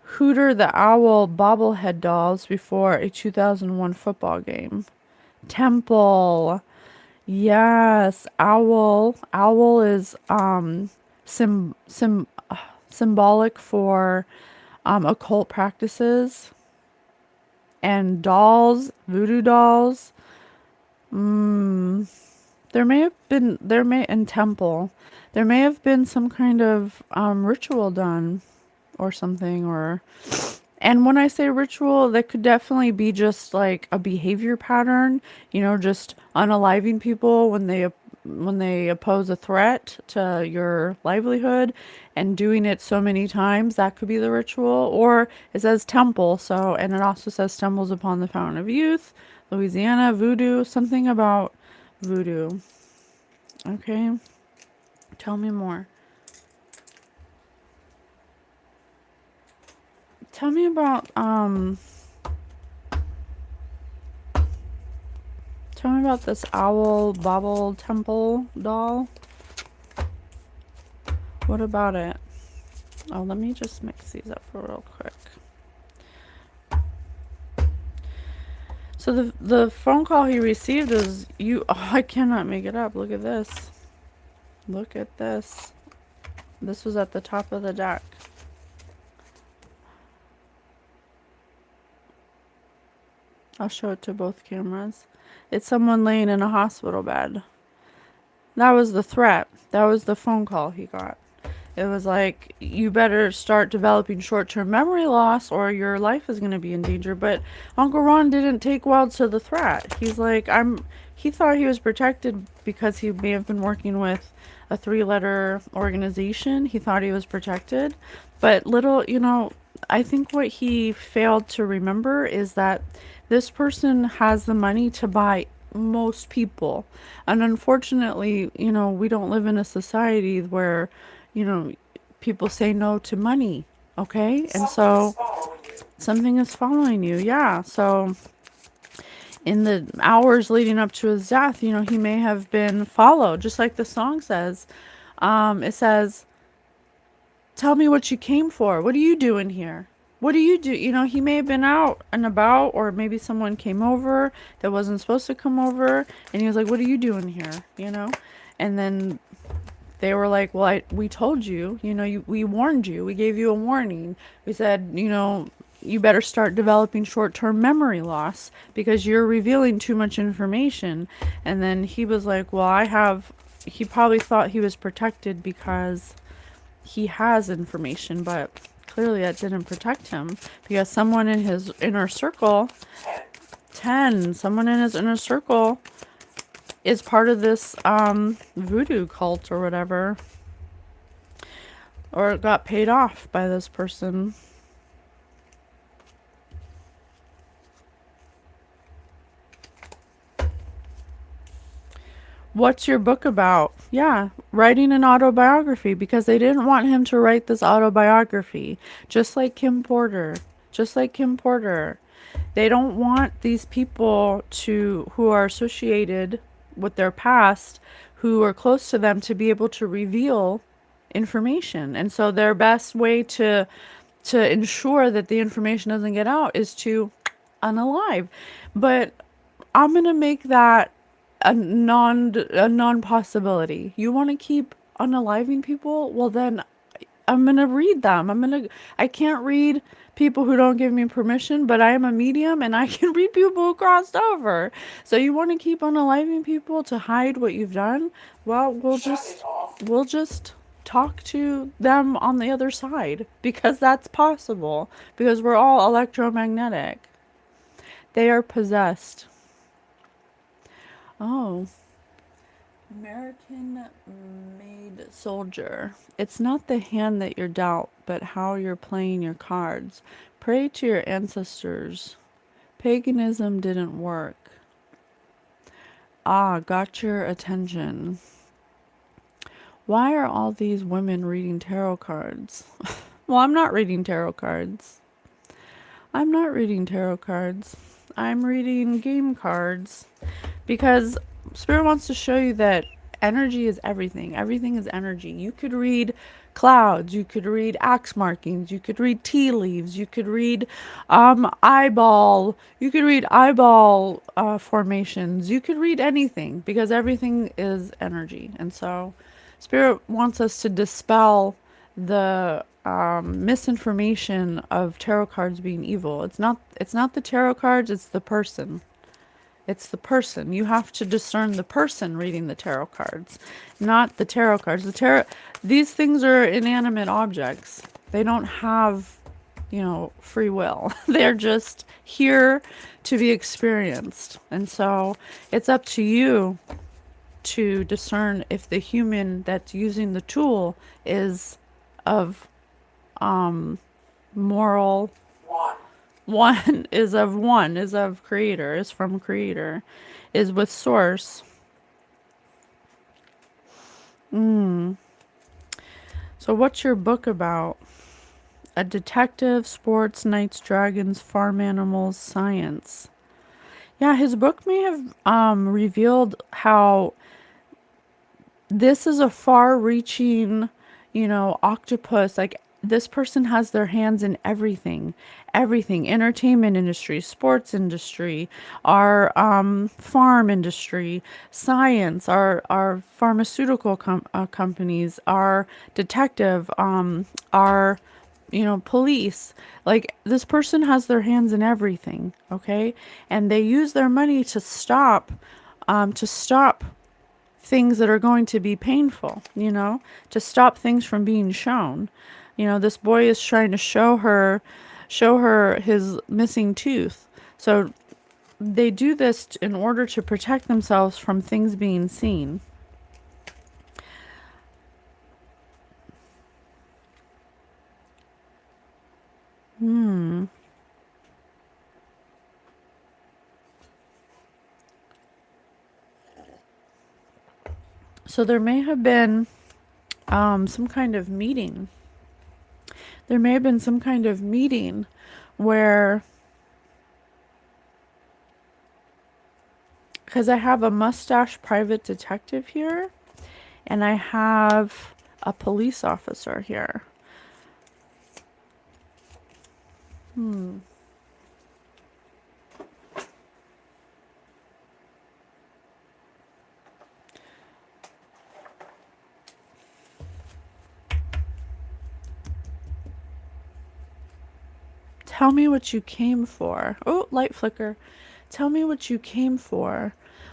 Hooter the Owl bobblehead dolls before a 2001 football game? Temple. Yes, owl. Owl is sim, sim, symbolic for occult practices, and dolls, voodoo dolls. In temple, there may have been some kind of ritual done or something, and when I say ritual, that could definitely be just like a behavior pattern, just unaliving people when they oppose a threat to your livelihood, and doing it so many times. That could be the ritual. Or it says temple, and it also says stumbles upon the fountain of youth, Louisiana, voodoo, something about voodoo. Okay, tell me more. Tell me about this owl bobble temple doll. What about it? Oh, let me just mix these up real quick. So the phone call he received is you. Oh, I cannot make it up. Look at this. Look at this. This was at the top of the deck. I'll show it to both cameras. It's someone laying in a hospital bed. That was the threat. That was the phone call he got. It was like, you better start developing short-term memory loss or your life is going to be in danger. But Uncle Ron didn't take well to the threat. He's like, he thought he was protected because he may have been working with a 3-letter organization. He thought he was protected. But I think what he failed to remember is that this person has the money to buy most people. And unfortunately, we don't live in a society where, people say no to money. Okay? And so Something is following you. Yeah. So in the hours leading up to his death, he may have been followed, just like the song says. It says, tell me what you came for. What are you doing here? What do you do? He may have been out and about, or maybe someone came over that wasn't supposed to come over, and he was like, what are you doing here? And then they were like, well, we told you, we warned you. We gave you a warning. We said, you better start developing short-term memory loss because you're revealing too much information. And then he was like, well, he probably thought he was protected because he has information, but clearly that didn't protect him because someone in his inner circle, someone in his inner circle is part of this voodoo cult or whatever, or got paid off by this person. What's your book about? Yeah, writing an autobiography, because they didn't want him to write this autobiography. Just like Kim Porter. Just like Kim Porter. They don't want these people who are associated with their past, who are close to them, to be able to reveal information. And so their best way to ensure that the information doesn't get out is to unalive. But I'm going to make that a non possibility. You want to keep unaliving people? Well, then I'm going to read them. I can't read people who don't give me permission, but I am a medium and I can read people who crossed over. So you want to keep unaliving people to hide what you've done? Well, we'll just talk to them on the other side, because that's possible, because we're all electromagnetic. They are possessed. Oh, American made soldier. It's not the hand that you're dealt, but how you're playing your cards. Pray to your ancestors. Paganism didn't work. Ah, got your attention. Why are all these women reading tarot cards? Well, I'm not reading tarot cards. I'm reading game cards, because Spirit wants to show you that energy is everything. Everything is energy. You could read clouds, you could read axe markings, you could read tea leaves, you could read eyeball formations, you could read anything, because everything is energy. And so Spirit wants us to dispel the misinformation of tarot cards being evil. It's not the tarot cards, it's the person. It's the person. You have to discern the person reading the tarot cards, not the tarot cards. These things are inanimate objects. They don't have, free will. They're just here to be experienced. And so it's up to you to discern if the human that's using the tool is of moral. One is of creator, is from creator, is with source. So what's your book about? A detective, sports, knights, dragons, farm animals, science. Yeah, his book may have revealed how this is a far-reaching, octopus. Like, this person has their hands in everything. Entertainment industry, sports industry, our farm industry, science, our pharmaceutical companies, our detective, our police. Like, this person has their hands in everything, okay? And they use their money to stop things that are going to be painful, to stop things from being shown. This boy is trying to show her his missing tooth. So they do this in order to protect themselves from things being seen. So there may have been some kind of meeting. There may have been some kind of meeting where, because I have a mustache private detective here, and I have a police officer here. Tell me what you came for. Oh, light flicker. Tell me what you came for.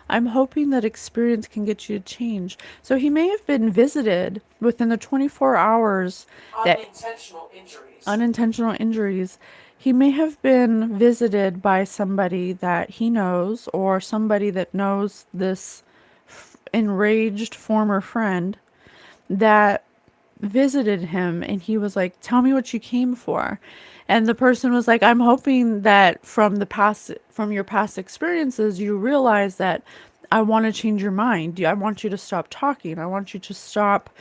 I'm hoping that experience can get you to change. So he may have been visited within the 24 hours that unintentional injuries. He may have been visited by somebody that he knows, or somebody that knows this enraged former friend that visited him, and he was like, tell me what you came for. And the person was like, I'm hoping that from your past experiences, you realize that I want to change your mind. I want you to stop talking. I want you to stop,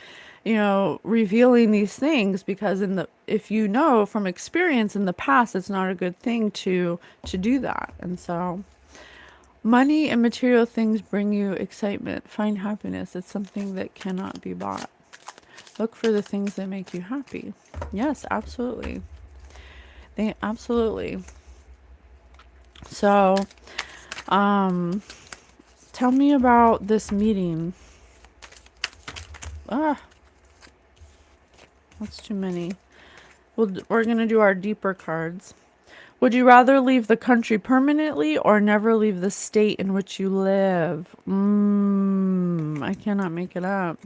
revealing these things, because if you know from experience in the past, it's not a good thing to do that. And so money and material things bring you excitement. Find happiness. It's something that cannot be bought. Look for the things that make you happy. Yes, absolutely. Absolutely. So, tell me about this meeting. That's too many. We're going to do our deeper cards. Would you rather leave the country permanently or never leave the state in which you live? I cannot make it up.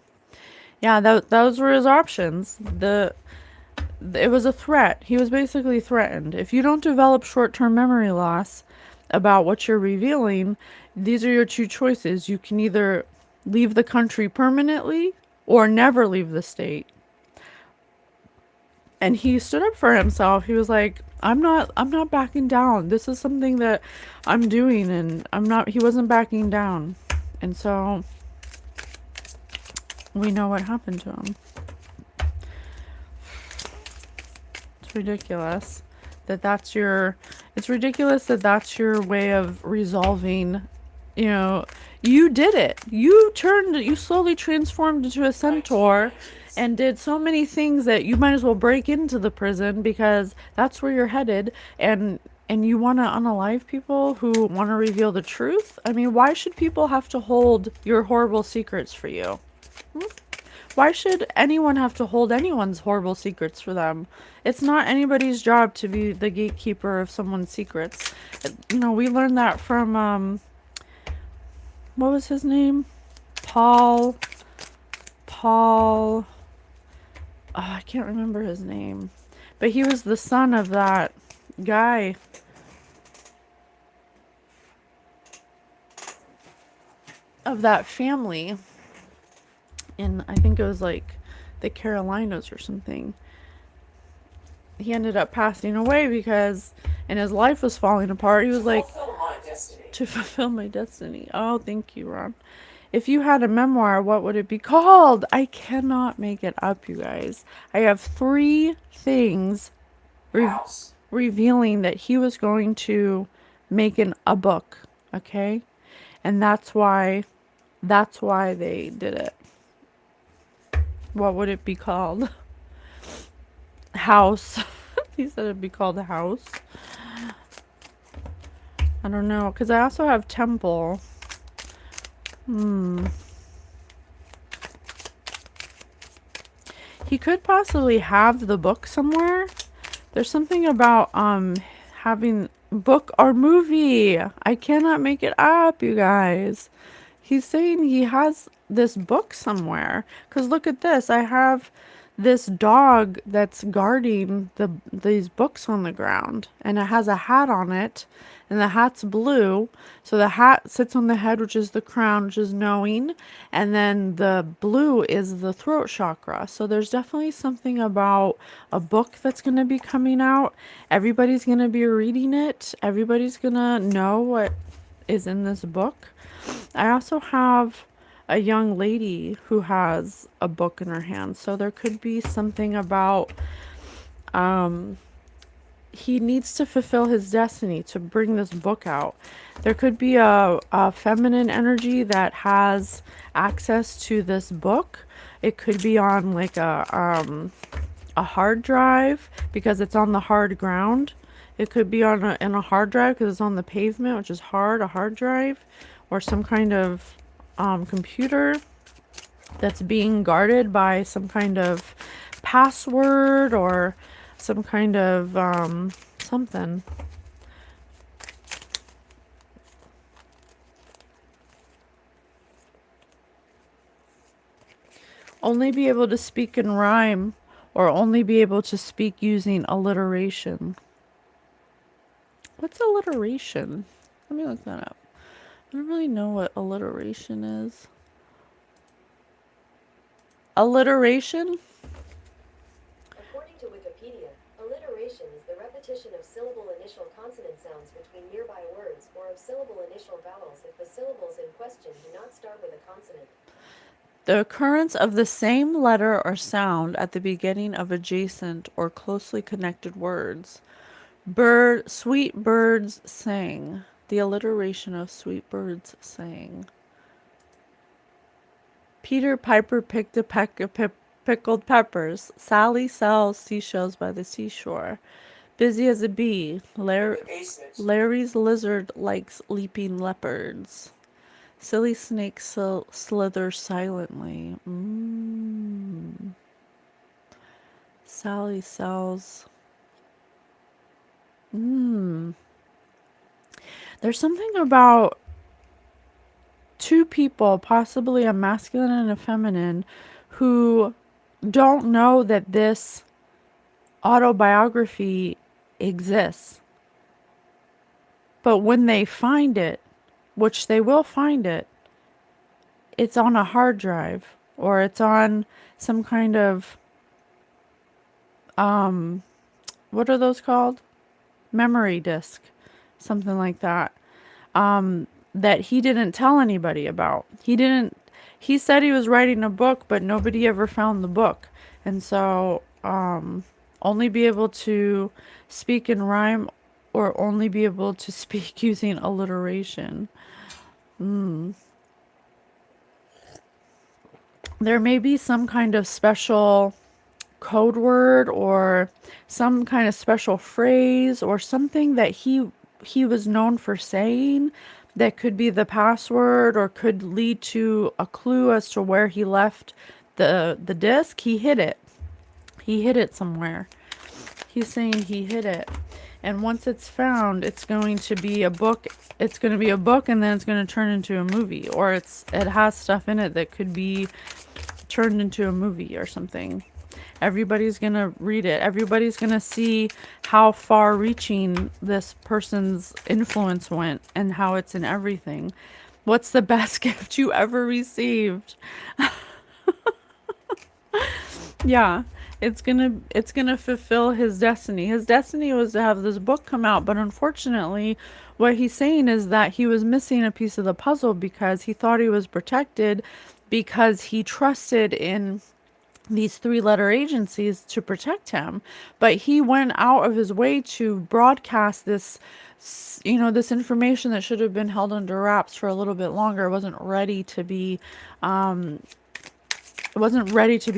Yeah, those were his options. It was a threat. He was basically threatened. If you don't develop short-term memory loss about what you're revealing, these are your two choices. You can either leave the country permanently or never leave the state. And he stood up for himself. He was like, I'm not backing down. This is something that I'm doing, and he wasn't backing down. And so we know what happened to him. It's ridiculous that that's your way of resolving. You did it. You slowly transformed into a centaur and did so many things that you might as well break into the prison, because that's where you're headed. And you want to unalive people who want to reveal the truth? I mean, why should people have to hold your horrible secrets for you? Why should anyone have to hold anyone's horrible secrets for them? It's not anybody's job to be the gatekeeper of someone's secrets. We learned that from, what was his name? Paul. Oh, I can't remember his name. But he was the son of that guy. Of that family. And I think it was like the Carolinas or something. He ended up passing away because, and his life was falling apart. He was like, to fulfill my destiny. Oh, thank you, Ron. If you had a memoir, what would it be called? I cannot make it up, you guys. I have 3 things revealing that he was going to make a book, okay? And that's why they did it. What would it be called? House. He said it'd be called House. I don't know, because I also have Temple. He could possibly have the book somewhere. There's something about having book or movie. I cannot make it up, you guys. He's saying he has this book somewhere. Because look at this. I have this dog that's guarding these books on the ground. And it has a hat on it. And the hat's blue. So the hat sits on the head, which is the crown, which is knowing. And then the blue is the throat chakra. So there's definitely something about a book that's going to be coming out. Everybody's going to be reading it. Everybody's going to know what is in this book. I also have a young lady who has a book in her hand. So there could be something about he needs to fulfill his destiny to bring this book out. There could be a feminine energy that has access to this book. It could be on like a hard drive because it's on the hard ground. It could be on in a hard drive because it's on the pavement, which is hard, a hard drive, or some kind of computer that's being guarded by some kind of password or some kind of something. Only be able to speak in rhyme or only be able to speak using alliteration. What's alliteration? Let me look that up. I don't really know what alliteration is. Alliteration? According to Wikipedia, alliteration is the repetition of syllable initial consonant sounds between nearby words or of syllable initial vowels if the syllables in question do not start with a consonant. The occurrence of the same letter or sound at the beginning of adjacent or closely connected words. Sweet birds sang. The alliteration of sweet birds sang. Peter Piper picked a peck of pickled peppers. Sally sells seashells by the seashore. Busy as a bee. Larry's lizard likes leaping leopards. Silly snake slither silently. Sally sells. There's something about two people, possibly a masculine and a feminine, who don't know that this autobiography exists. But when they find it, which they will find it, it's on a hard drive or it's on some kind of what are those called? Memory disk, something like that. That he didn't tell anybody about. He said he was writing a book, but nobody ever found the book. And so only be able to speak in rhyme or only be able to speak using alliteration. There may be some kind of special code word or some kind of special phrase or something that he was known for saying that could be the password or could lead to a clue as to where he left the disc. He hid it somewhere. He's saying he hid it, and once it's found, it's going to be a book. It's going to be a book, and then it's going to turn into a movie, or it has stuff in it that could be turned into a movie or something. Everybody's going to read it. Everybody's going to see how far reaching this person's influence went and how it's in everything. What's the best gift you ever received? Yeah, it's gonna fulfill his destiny. His destiny was to have this book come out, but unfortunately, what he's saying is that he was missing a piece of the puzzle because he thought he was protected because he trusted in these three-letter agencies to protect him, but he went out of his way to broadcast this, this information that should have been held under wraps for a little bit longer. It wasn't ready to be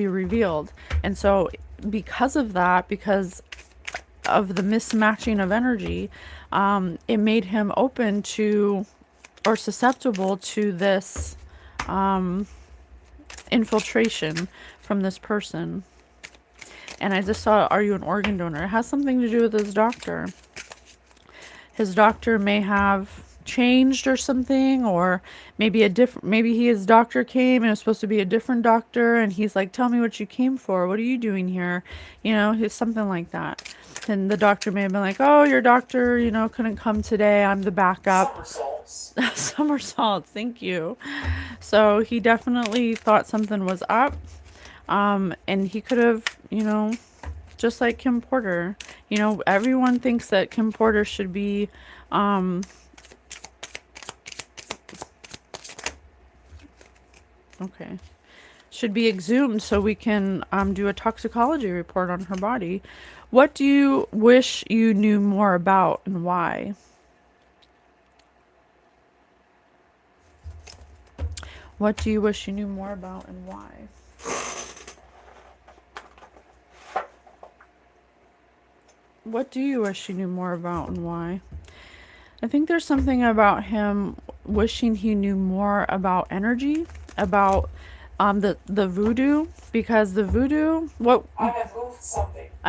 revealed. And so because of that, because of the mismatching of energy, it made him open to or susceptible to this infiltration from this person. And I just saw, are you an organ donor? It has something to do with his doctor. His doctor may have changed or something, or maybe his doctor came and it was supposed to be a different doctor, and he's like, tell me what you came for. What are you doing here? He's something like that. And the doctor may have been like, oh, your doctor, couldn't come today. I'm the backup. Somersaults. Somersaults. Thank you. So he definitely thought something was up. And he could have, just like Kim Porter, everyone thinks that Kim Porter should be, okay. should be exhumed so we can do a toxicology report on her body. What do you wish you knew more about and why? What do you wish you knew more about and why? What do you wish you knew more about and why? I think there's something about him wishing he knew more about energy, about the voodoo, because the voodoo, what I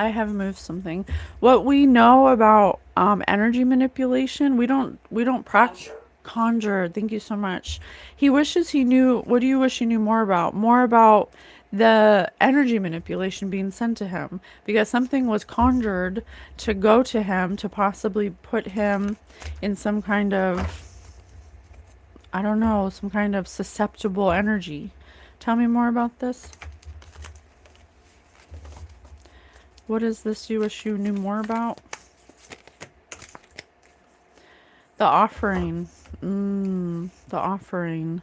have moved something. What we know about energy manipulation, we don't practice conjure. Thank you so much. He wishes he knew. What do you wish you knew more about? More about the energy manipulation being sent to him, because something was conjured to go to him to possibly put him in some kind of, I don't know, some kind of susceptible energy. Tell me more about this. What is this you wish you knew more about? The offering. The offering.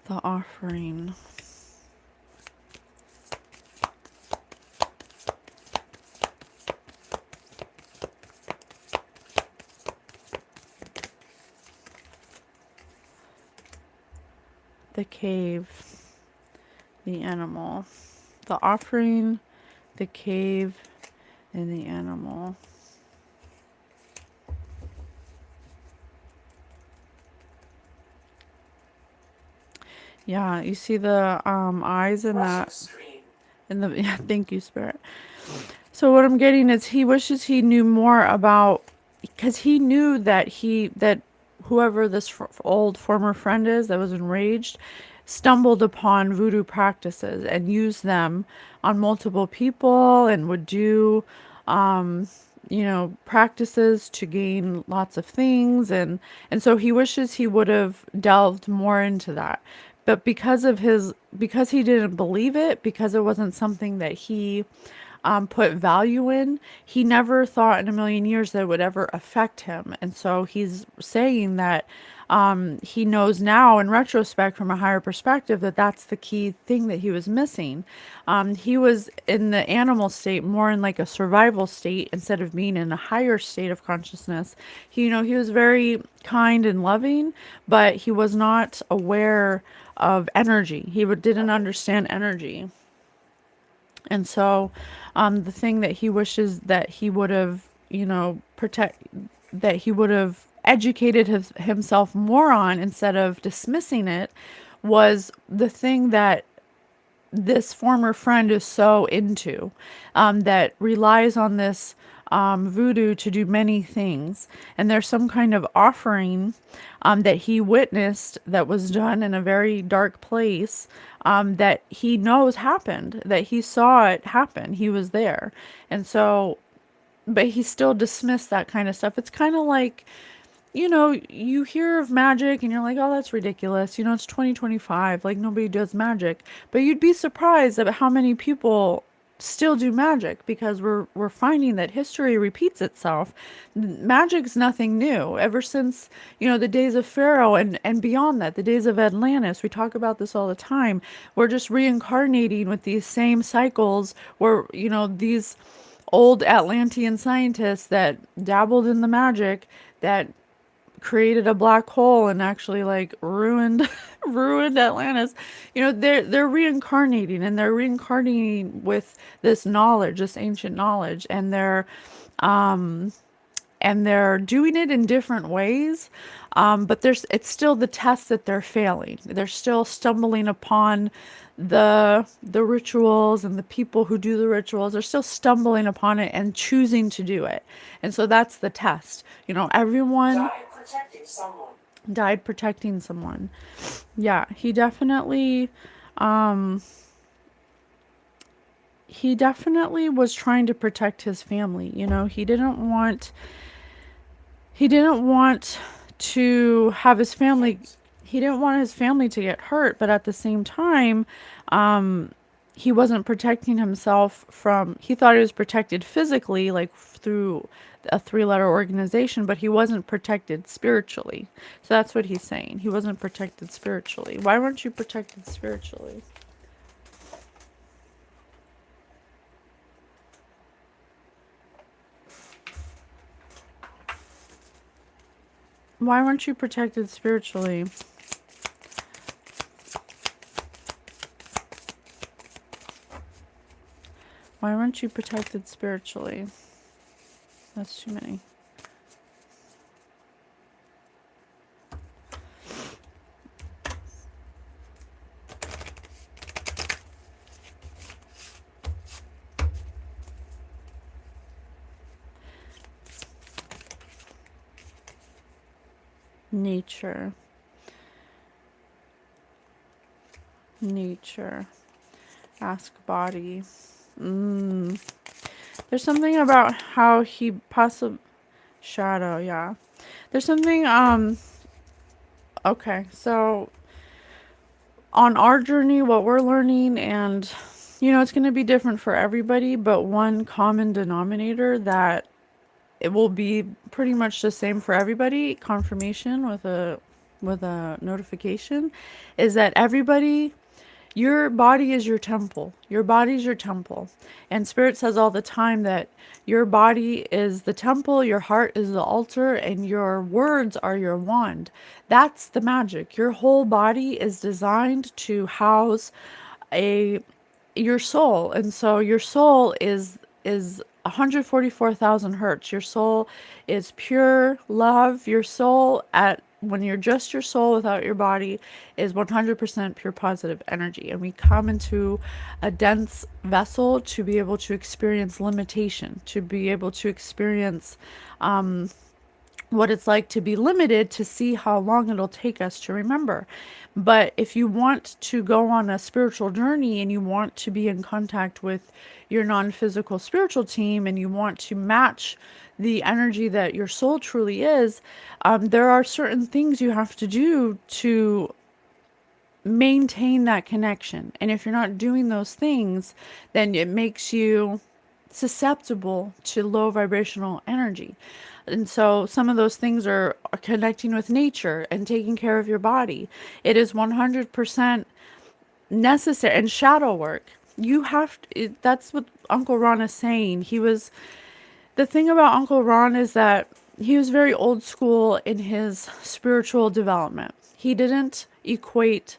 The offering. The cave. The animal. The offering, the cave, and the animal. Yeah, you see the eyes in that. In the yeah, thank you, Spirit. So what I'm getting is he wishes he knew more about, because he knew that whoever this old former friend is that was enraged stumbled upon voodoo practices and used them on multiple people and would do practices to gain lots of things, and so he wishes he would have delved more into that. But because he didn't believe it, because it wasn't something that he put value in, he never thought in a million years that it would ever affect him. And so he's saying that he knows now in retrospect from a higher perspective that that's the key thing that he was missing. He was in the animal state, more in like a survival state instead of being in a higher state of consciousness. He was very kind and loving, but he was not aware of energy. Didn't understand energy. And so, the thing that he wishes that he would have, that he would have educated himself more on instead of dismissing it, was the thing that this former friend is so into, that relies on this voodoo to do many things. And there's some kind of offering that he witnessed that was done in a very dark place, that he knows happened, that he saw it happen. He was there. And so, but he still dismissed that kind of stuff. It's kind of like, you hear of magic and you're like, oh, that's ridiculous. It's 2025. Like, nobody does magic. But you'd be surprised at how many people still do magic, because we're finding that history repeats itself. Magic's nothing new. Ever since, the days of Pharaoh and beyond that, the days of Atlantis, we talk about this all the time. We're just reincarnating with these same cycles where, these old Atlantean scientists that dabbled in the magic, that created a black hole and actually like ruined ruined Atlantis. They're reincarnating, and they're reincarnating with this knowledge, this ancient knowledge, and they're doing it in different ways. But it's still the test that they're failing. They're still stumbling upon the rituals, and the people who do the rituals are still stumbling upon it and choosing to do it. And so that's the test. Everyone died protecting someone. Yeah, he definitely was trying to protect his family. He didn't want to have his family, he didn't want his family to get hurt, but at the same time, he wasn't protecting himself from, he thought he was protected physically, like through a three-letter organization, but he wasn't protected spiritually. So that's what he's saying. He wasn't protected spiritually. Why weren't you protected spiritually? Why weren't you protected spiritually? Why weren't you protected spiritually? That's too many. Nature. Nature. Ask body. There's something about how he possibly... Shadow, yeah. There's something, okay, so on our journey, what we're learning, and, it's going to be different for everybody, but one common denominator that it will be pretty much the same for everybody, confirmation with a notification, is that everybody, your body is your temple. Your body is your temple. And Spirit says all the time that your body is the temple, your heart is the altar, and your words are your wand. That's the magic. Your whole body is designed to house a your soul. And so your soul is 144,000 hertz. Your soul is pure love. Your soul, at when you're just your soul without your body, is 100% pure positive energy. And we come into a dense vessel to be able to experience limitation, to be able to experience what it's like to be limited, to see how long it'll take us to remember. But if you want to go on a spiritual journey and you want to be in contact with your non-physical spiritual team, and you want to match the energy that your soul truly is, there are certain things you have to do to maintain that connection. And if you're not doing those things, then it makes you susceptible to low vibrational energy. And so some of those things are connecting with nature and taking care of your body. It is 100% necessary. And shadow work. You have to, that's what Uncle Ron is saying. The thing about Uncle Ron is that he was very old school in his spiritual development. He didn't equate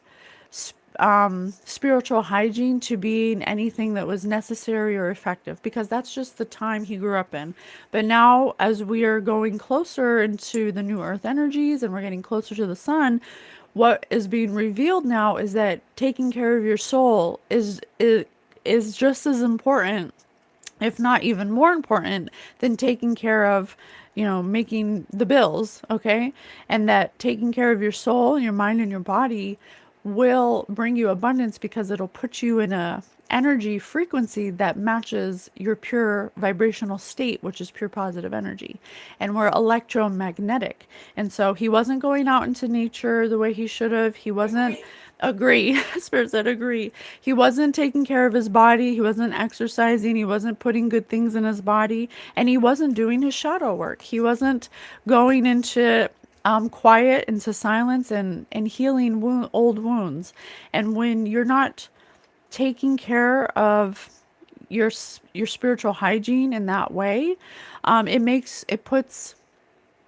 spiritual hygiene to being anything that was necessary or effective, because that's just the time he grew up in. But now, as we are going closer into the new earth energies and we're getting closer to the sun, what is being revealed now is that taking care of your soul is just as important, if not even more important, than taking care of, making the bills, okay? And that taking care of your soul, your mind, and your body will bring you abundance, because it'll put you in a energy frequency that matches your pure vibrational state, which is pure positive energy. And we're electromagnetic. And so he wasn't going out into nature the way he should have. He wasn't... Agree. Spirit said agree. He wasn't taking care of his body. He wasn't exercising. He wasn't putting good things in his body. And he wasn't doing his shadow work. He wasn't going into quiet, into silence, and healing old wounds. And when you're not taking care of your spiritual hygiene in that way, it puts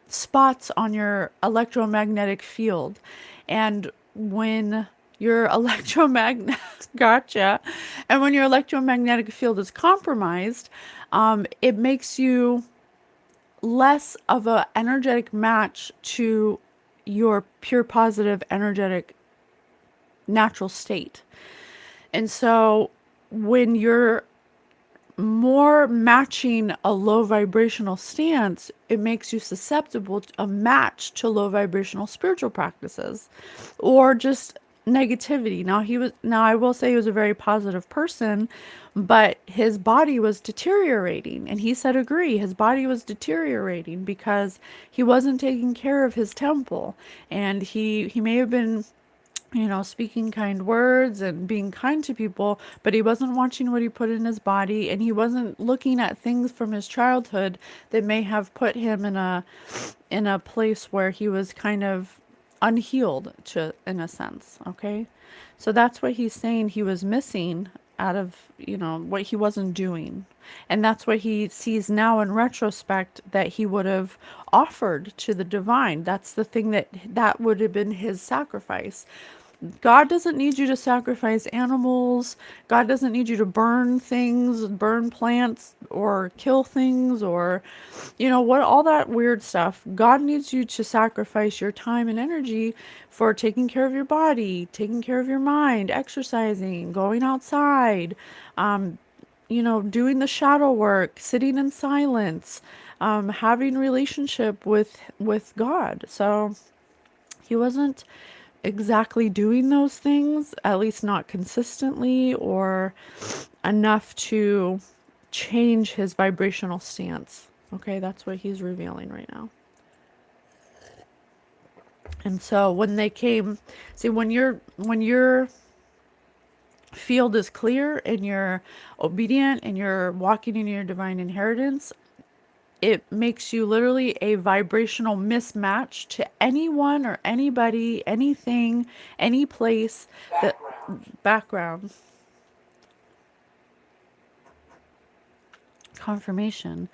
spots on your electromagnetic field. And when your electromagnetic gotcha, and when your electromagnetic field is compromised, it makes you less of a energetic match to your pure positive energetic natural state. And so when you're more matching a low vibrational stance, it makes you susceptible to a match to low vibrational spiritual practices, or just negativity. Now I will say he was a very positive person, but his body was deteriorating, and he said agree, his body was deteriorating because he wasn't taking care of his temple. And he may have been speaking kind words and being kind to people, but he wasn't watching what he put in his body, and he wasn't looking at things from his childhood that may have put him in a place where he was kind of unhealed, to in a sense. Okay, so that's what he's saying he was missing out of what he wasn't doing, and that's what he sees now in retrospect that he would have offered to the divine. That's the thing that would have been his sacrifice. God doesn't need you to sacrifice animals. God doesn't need you to burn things, burn plants, or kill things, or, what, all that weird stuff. God needs you to sacrifice your time and energy for taking care of your body, taking care of your mind, exercising, going outside, doing the shadow work, sitting in silence, having relationship with God. So he wasn't exactly doing those things, at least not consistently or enough to change his vibrational stance. Okay, that's what he's revealing right now. And so when they came, see, when your field is clear and you're obedient and you're walking in your divine inheritance, it makes you literally a vibrational mismatch to anyone or anybody, anything, any place. That background confirmation.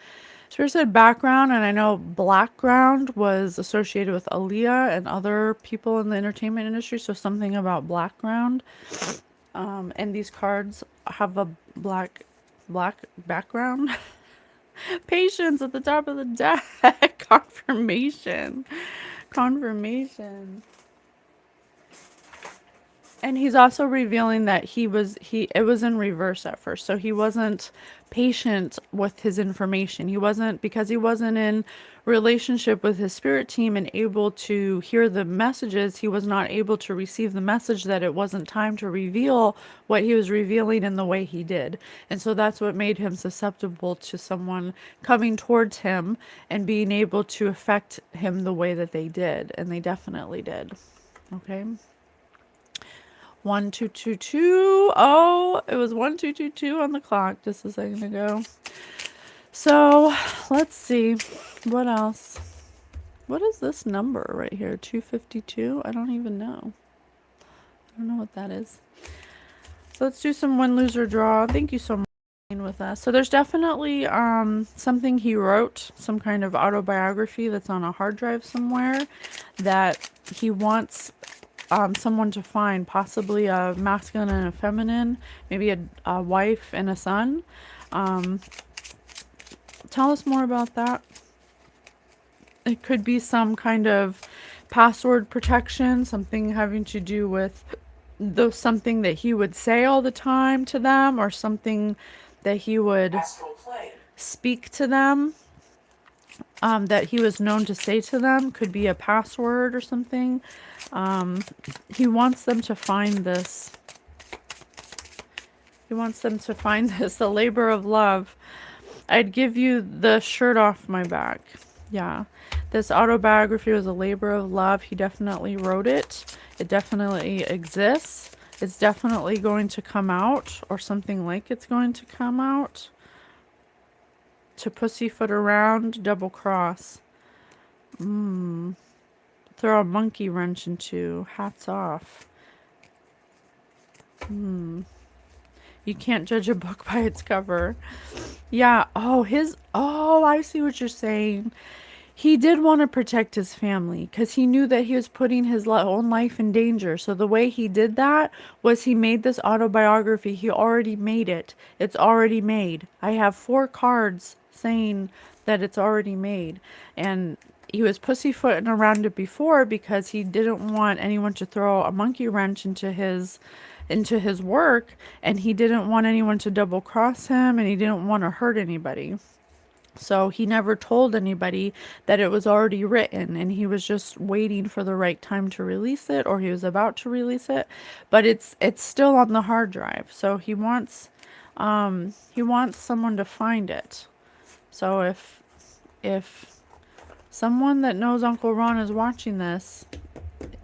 Spirit said background, and I know blackground was associated with Aaliyah and other people in the entertainment industry, so something about blackground. And these cards have a black background. Patience at the top of the deck. Confirmation. Confirmation. And he's also revealing that it was in reverse at first. So he wasn't patient with his information. Because he wasn't in relationship with his spirit team and able to hear the messages, he was not able to receive the message that it wasn't time to reveal what he was revealing in the way he did. And so that's what made him susceptible to someone coming towards him and being able to affect him the way that they did. And they definitely did. Okay. 1222. Oh, it was 1222 on the clock just a second ago. So let's see what else. What is this number right here? 252? I don't even know. I don't know what that is. So let's do some win, lose, or draw. Thank you so much for being with us. So there's definitely something he wrote, some kind of autobiography that's on a hard drive somewhere that he wants someone to find, possibly a masculine and a feminine, maybe a wife and a son. Tell us more about that. It could be some kind of password protection, something having to do with something that he would say all the time to them, or something that he would speak to them, that he was known to say to them. Could be a password or something. He wants them to find this. He wants them to find this, the labor of love. I'd give you the shirt off my back. Yeah. This autobiography was a labor of love. He definitely wrote it. It definitely exists. It's definitely going to come out, or something like it's going to come out. To pussyfoot around, double cross. Throw a monkey wrench into. Hats off. You can't judge a book by its cover. Yeah. Oh, I see what you're saying. He did want to protect his family because he knew that he was putting his own life in danger. So the way he did that was he made this autobiography. He already made it. It's already made. I have 4 cards saying that it's already made. And he was pussyfooting around it before because he didn't want anyone to throw a monkey wrench into his work, and he didn't want anyone to double cross him, and he didn't want to hurt anybody. So he never told anybody that it was already written, and he was just waiting for the right time to release it, or he was about to release it, but it's still on the hard drive. So he wants someone to find it. So if someone that knows Uncle Ron is watching this,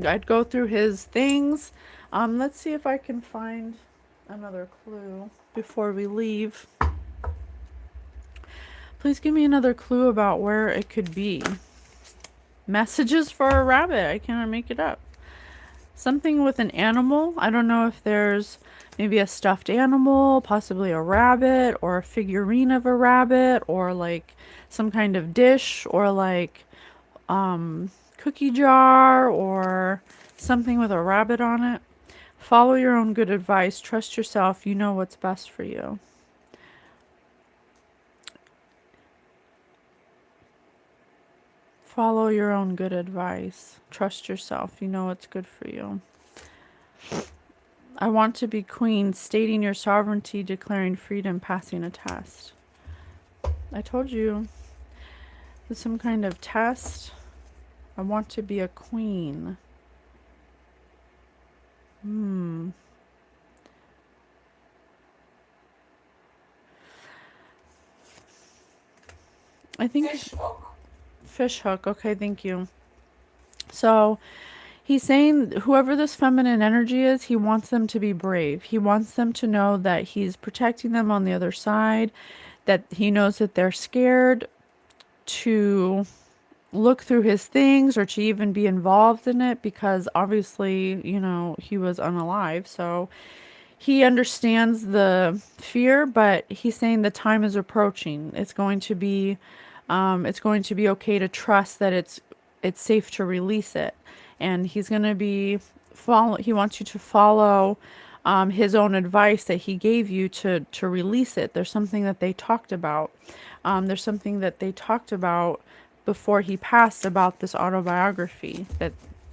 I'd go through his things. Let's see if I can find another clue before we leave. Please give me another clue about where it could be. Messages for a rabbit. I cannot make it up. Something with an animal. I don't know if there's maybe a stuffed animal, possibly a rabbit, or a figurine of a rabbit, or like some kind of dish, or like cookie jar, or something with a rabbit on it. Follow your own good advice. Trust yourself. You know what's best for you. Follow your own good advice. Trust yourself. You know what's good for you. I want to be queen, stating your sovereignty, declaring freedom, passing a test. I told you. It's some kind of test. I want to be a queen. I think fish hook. Okay, thank you. So he's saying whoever this feminine energy is, he wants them to be brave. He wants them to know that he's protecting them on the other side, that he knows that they're scared to look through his things or to even be involved in it because obviously, he was unalive. So he understands the fear, but he's saying the time is approaching. It's going to be okay to trust that it's safe to release it, and he's going to be follow. He wants you to follow his own advice that he gave you to release it. There's something that they talked about. There's something that they talked about before he passed about this autobiography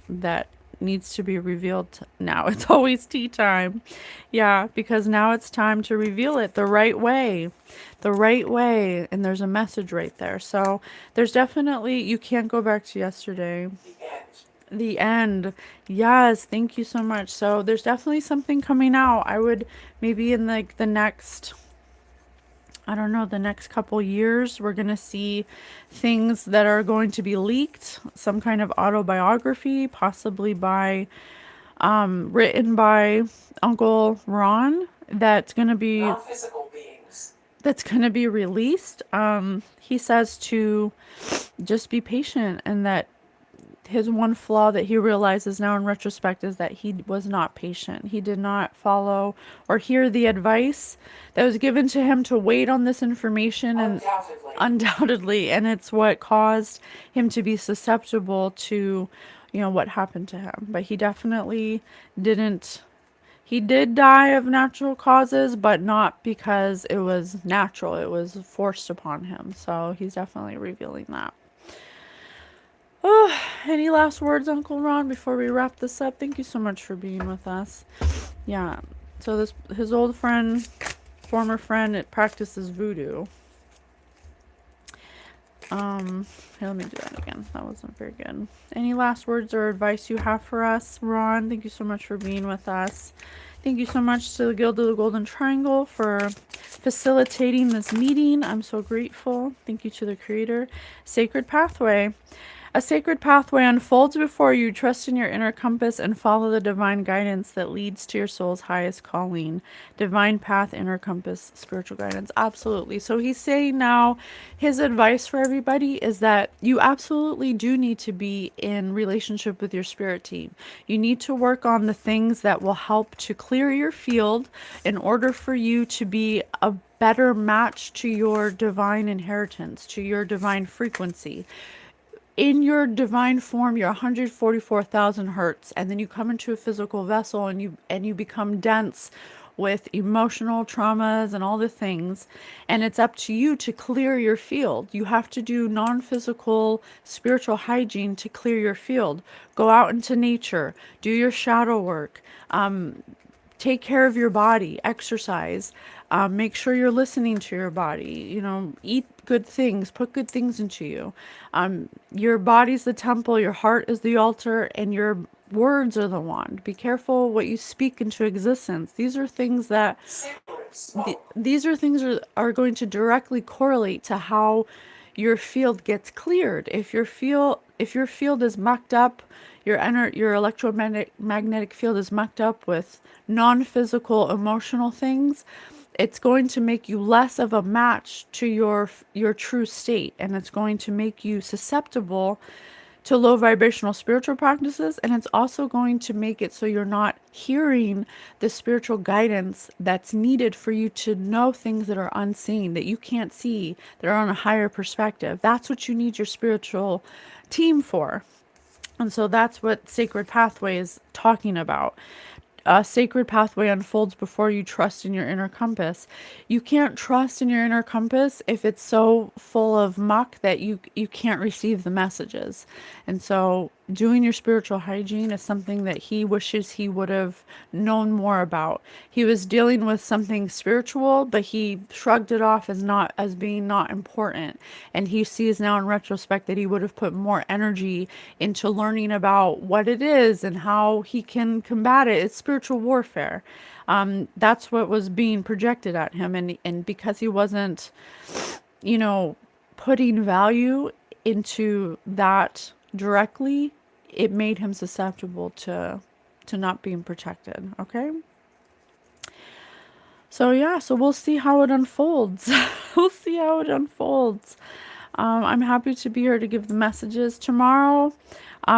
that needs to be revealed now. It's always tea time. Yeah, because now it's time to reveal it the right way. The right way. And there's a message right there. So there's definitely, you can't go back to yesterday. The end. Yes, thank you so much. So there's definitely something coming out. I would maybe in like the next, I don't know, the next couple years, we're going to see things that are going to be leaked, some kind of autobiography, possibly by, written by Uncle Ron, that's going to be, non-physical beings, that's going to be released. He says to just be patient, and that his one flaw that he realizes now in retrospect is that he was not patient. He did not follow or hear the advice that was given to him to wait on this information, and undoubtedly, and it's what caused him to be susceptible to, what happened to him. But he definitely didn't. He did die of natural causes, but not because it was natural. It was forced upon him. So he's definitely revealing that. Oh, any last words, Uncle Ron, before we wrap this up? Thank you so much for being with us. Yeah. So his old friend, former friend, it practices voodoo. Here, let me do that again. That wasn't very good. Any last words or advice you have for us, Ron? Thank you so much for being with us. Thank you so much to the Guild of the Golden Triangle for facilitating this meeting. I'm so grateful. Thank you to the Creator. Sacred Pathway. A sacred pathway unfolds before you. Trust in your inner compass and follow the divine guidance that leads to your soul's highest calling. Divine path, inner compass, spiritual guidance. Absolutely. So he's saying now his advice for everybody is that you absolutely do need to be in relationship with your spirit team. You need to work on the things that will help to clear your field in order for you to be a better match to your divine inheritance, to your divine frequency. In your divine form, you're 144,000 hertz, and then you come into a physical vessel and you become dense with emotional traumas and all the things, and it's up to you to clear your field. You have to do non-physical spiritual hygiene to clear your field. Go out into nature, do your shadow work, take care of your body, exercise, make sure you're listening to your body, eat good things, put good things into you. Your body's the temple, your heart is the altar, and your words are the wand. Be careful what you speak into existence. These are things that, these are things are going to directly correlate to how your field gets cleared. If your field is mucked up, your electromagnetic field is mucked up with non-physical emotional things, it's going to make you less of a match to your true state, and it's going to make you susceptible to low vibrational spiritual practices, and it's also going to make it so you're not hearing the spiritual guidance that's needed for you to know things that are unseen, that you can't see, that are on a higher perspective. That's what you need your spiritual team for. And so that's what Sacred Pathway is talking about. A sacred pathway unfolds before you trust in your inner compass. You can't trust in your inner compass if it's so full of muck that you can't receive the messages. And so doing your spiritual hygiene is something that he wishes he would have known more about. He was dealing with something spiritual, but he shrugged it off as being not important. And he sees now in retrospect that he would have put more energy into learning about what it is and how he can combat it. It's spiritual warfare. That's what was being projected at him, and because he wasn't, putting value into that directly, it made him susceptible to not being protected. Okay. So yeah, so we'll see how it unfolds. We'll see how it unfolds. I'm happy to be here to give the messages. Tomorrow,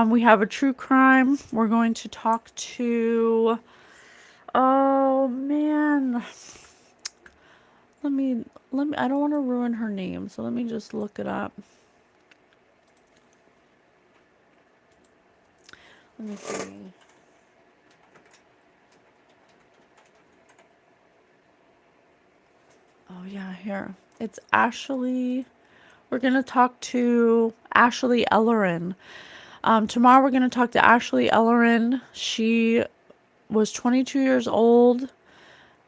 we have a true crime. We're going to talk to, oh man, let me, I don't want to ruin her name, so let me just look it up. Let me see. Oh yeah, here. It's Ashley. We're going to talk to Ashley Ellerin. Tomorrow we're going to talk to Ashley Ellerin. She was 22 years old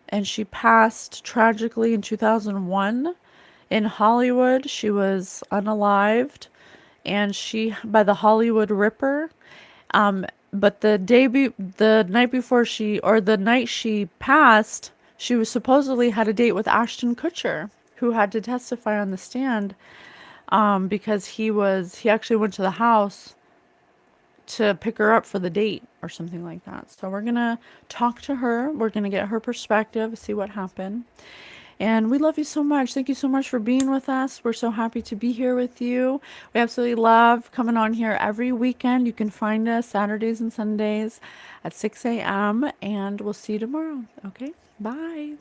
and she passed tragically in 2001 in Hollywood. She was unalived and by the Hollywood Ripper. But the night she passed, she was supposedly had a date with Ashton Kutcher, who had to testify on the stand, because he actually went to the house to pick her up for the date or something like that. So we're gonna talk to her. We're gonna get her perspective, see what happened. And we love you so much. Thank you so much for being with us. We're so happy to be here with you. We absolutely love coming on here every weekend. You can find us Saturdays and Sundays at 6 a.m. And we'll see you tomorrow. Okay? Bye.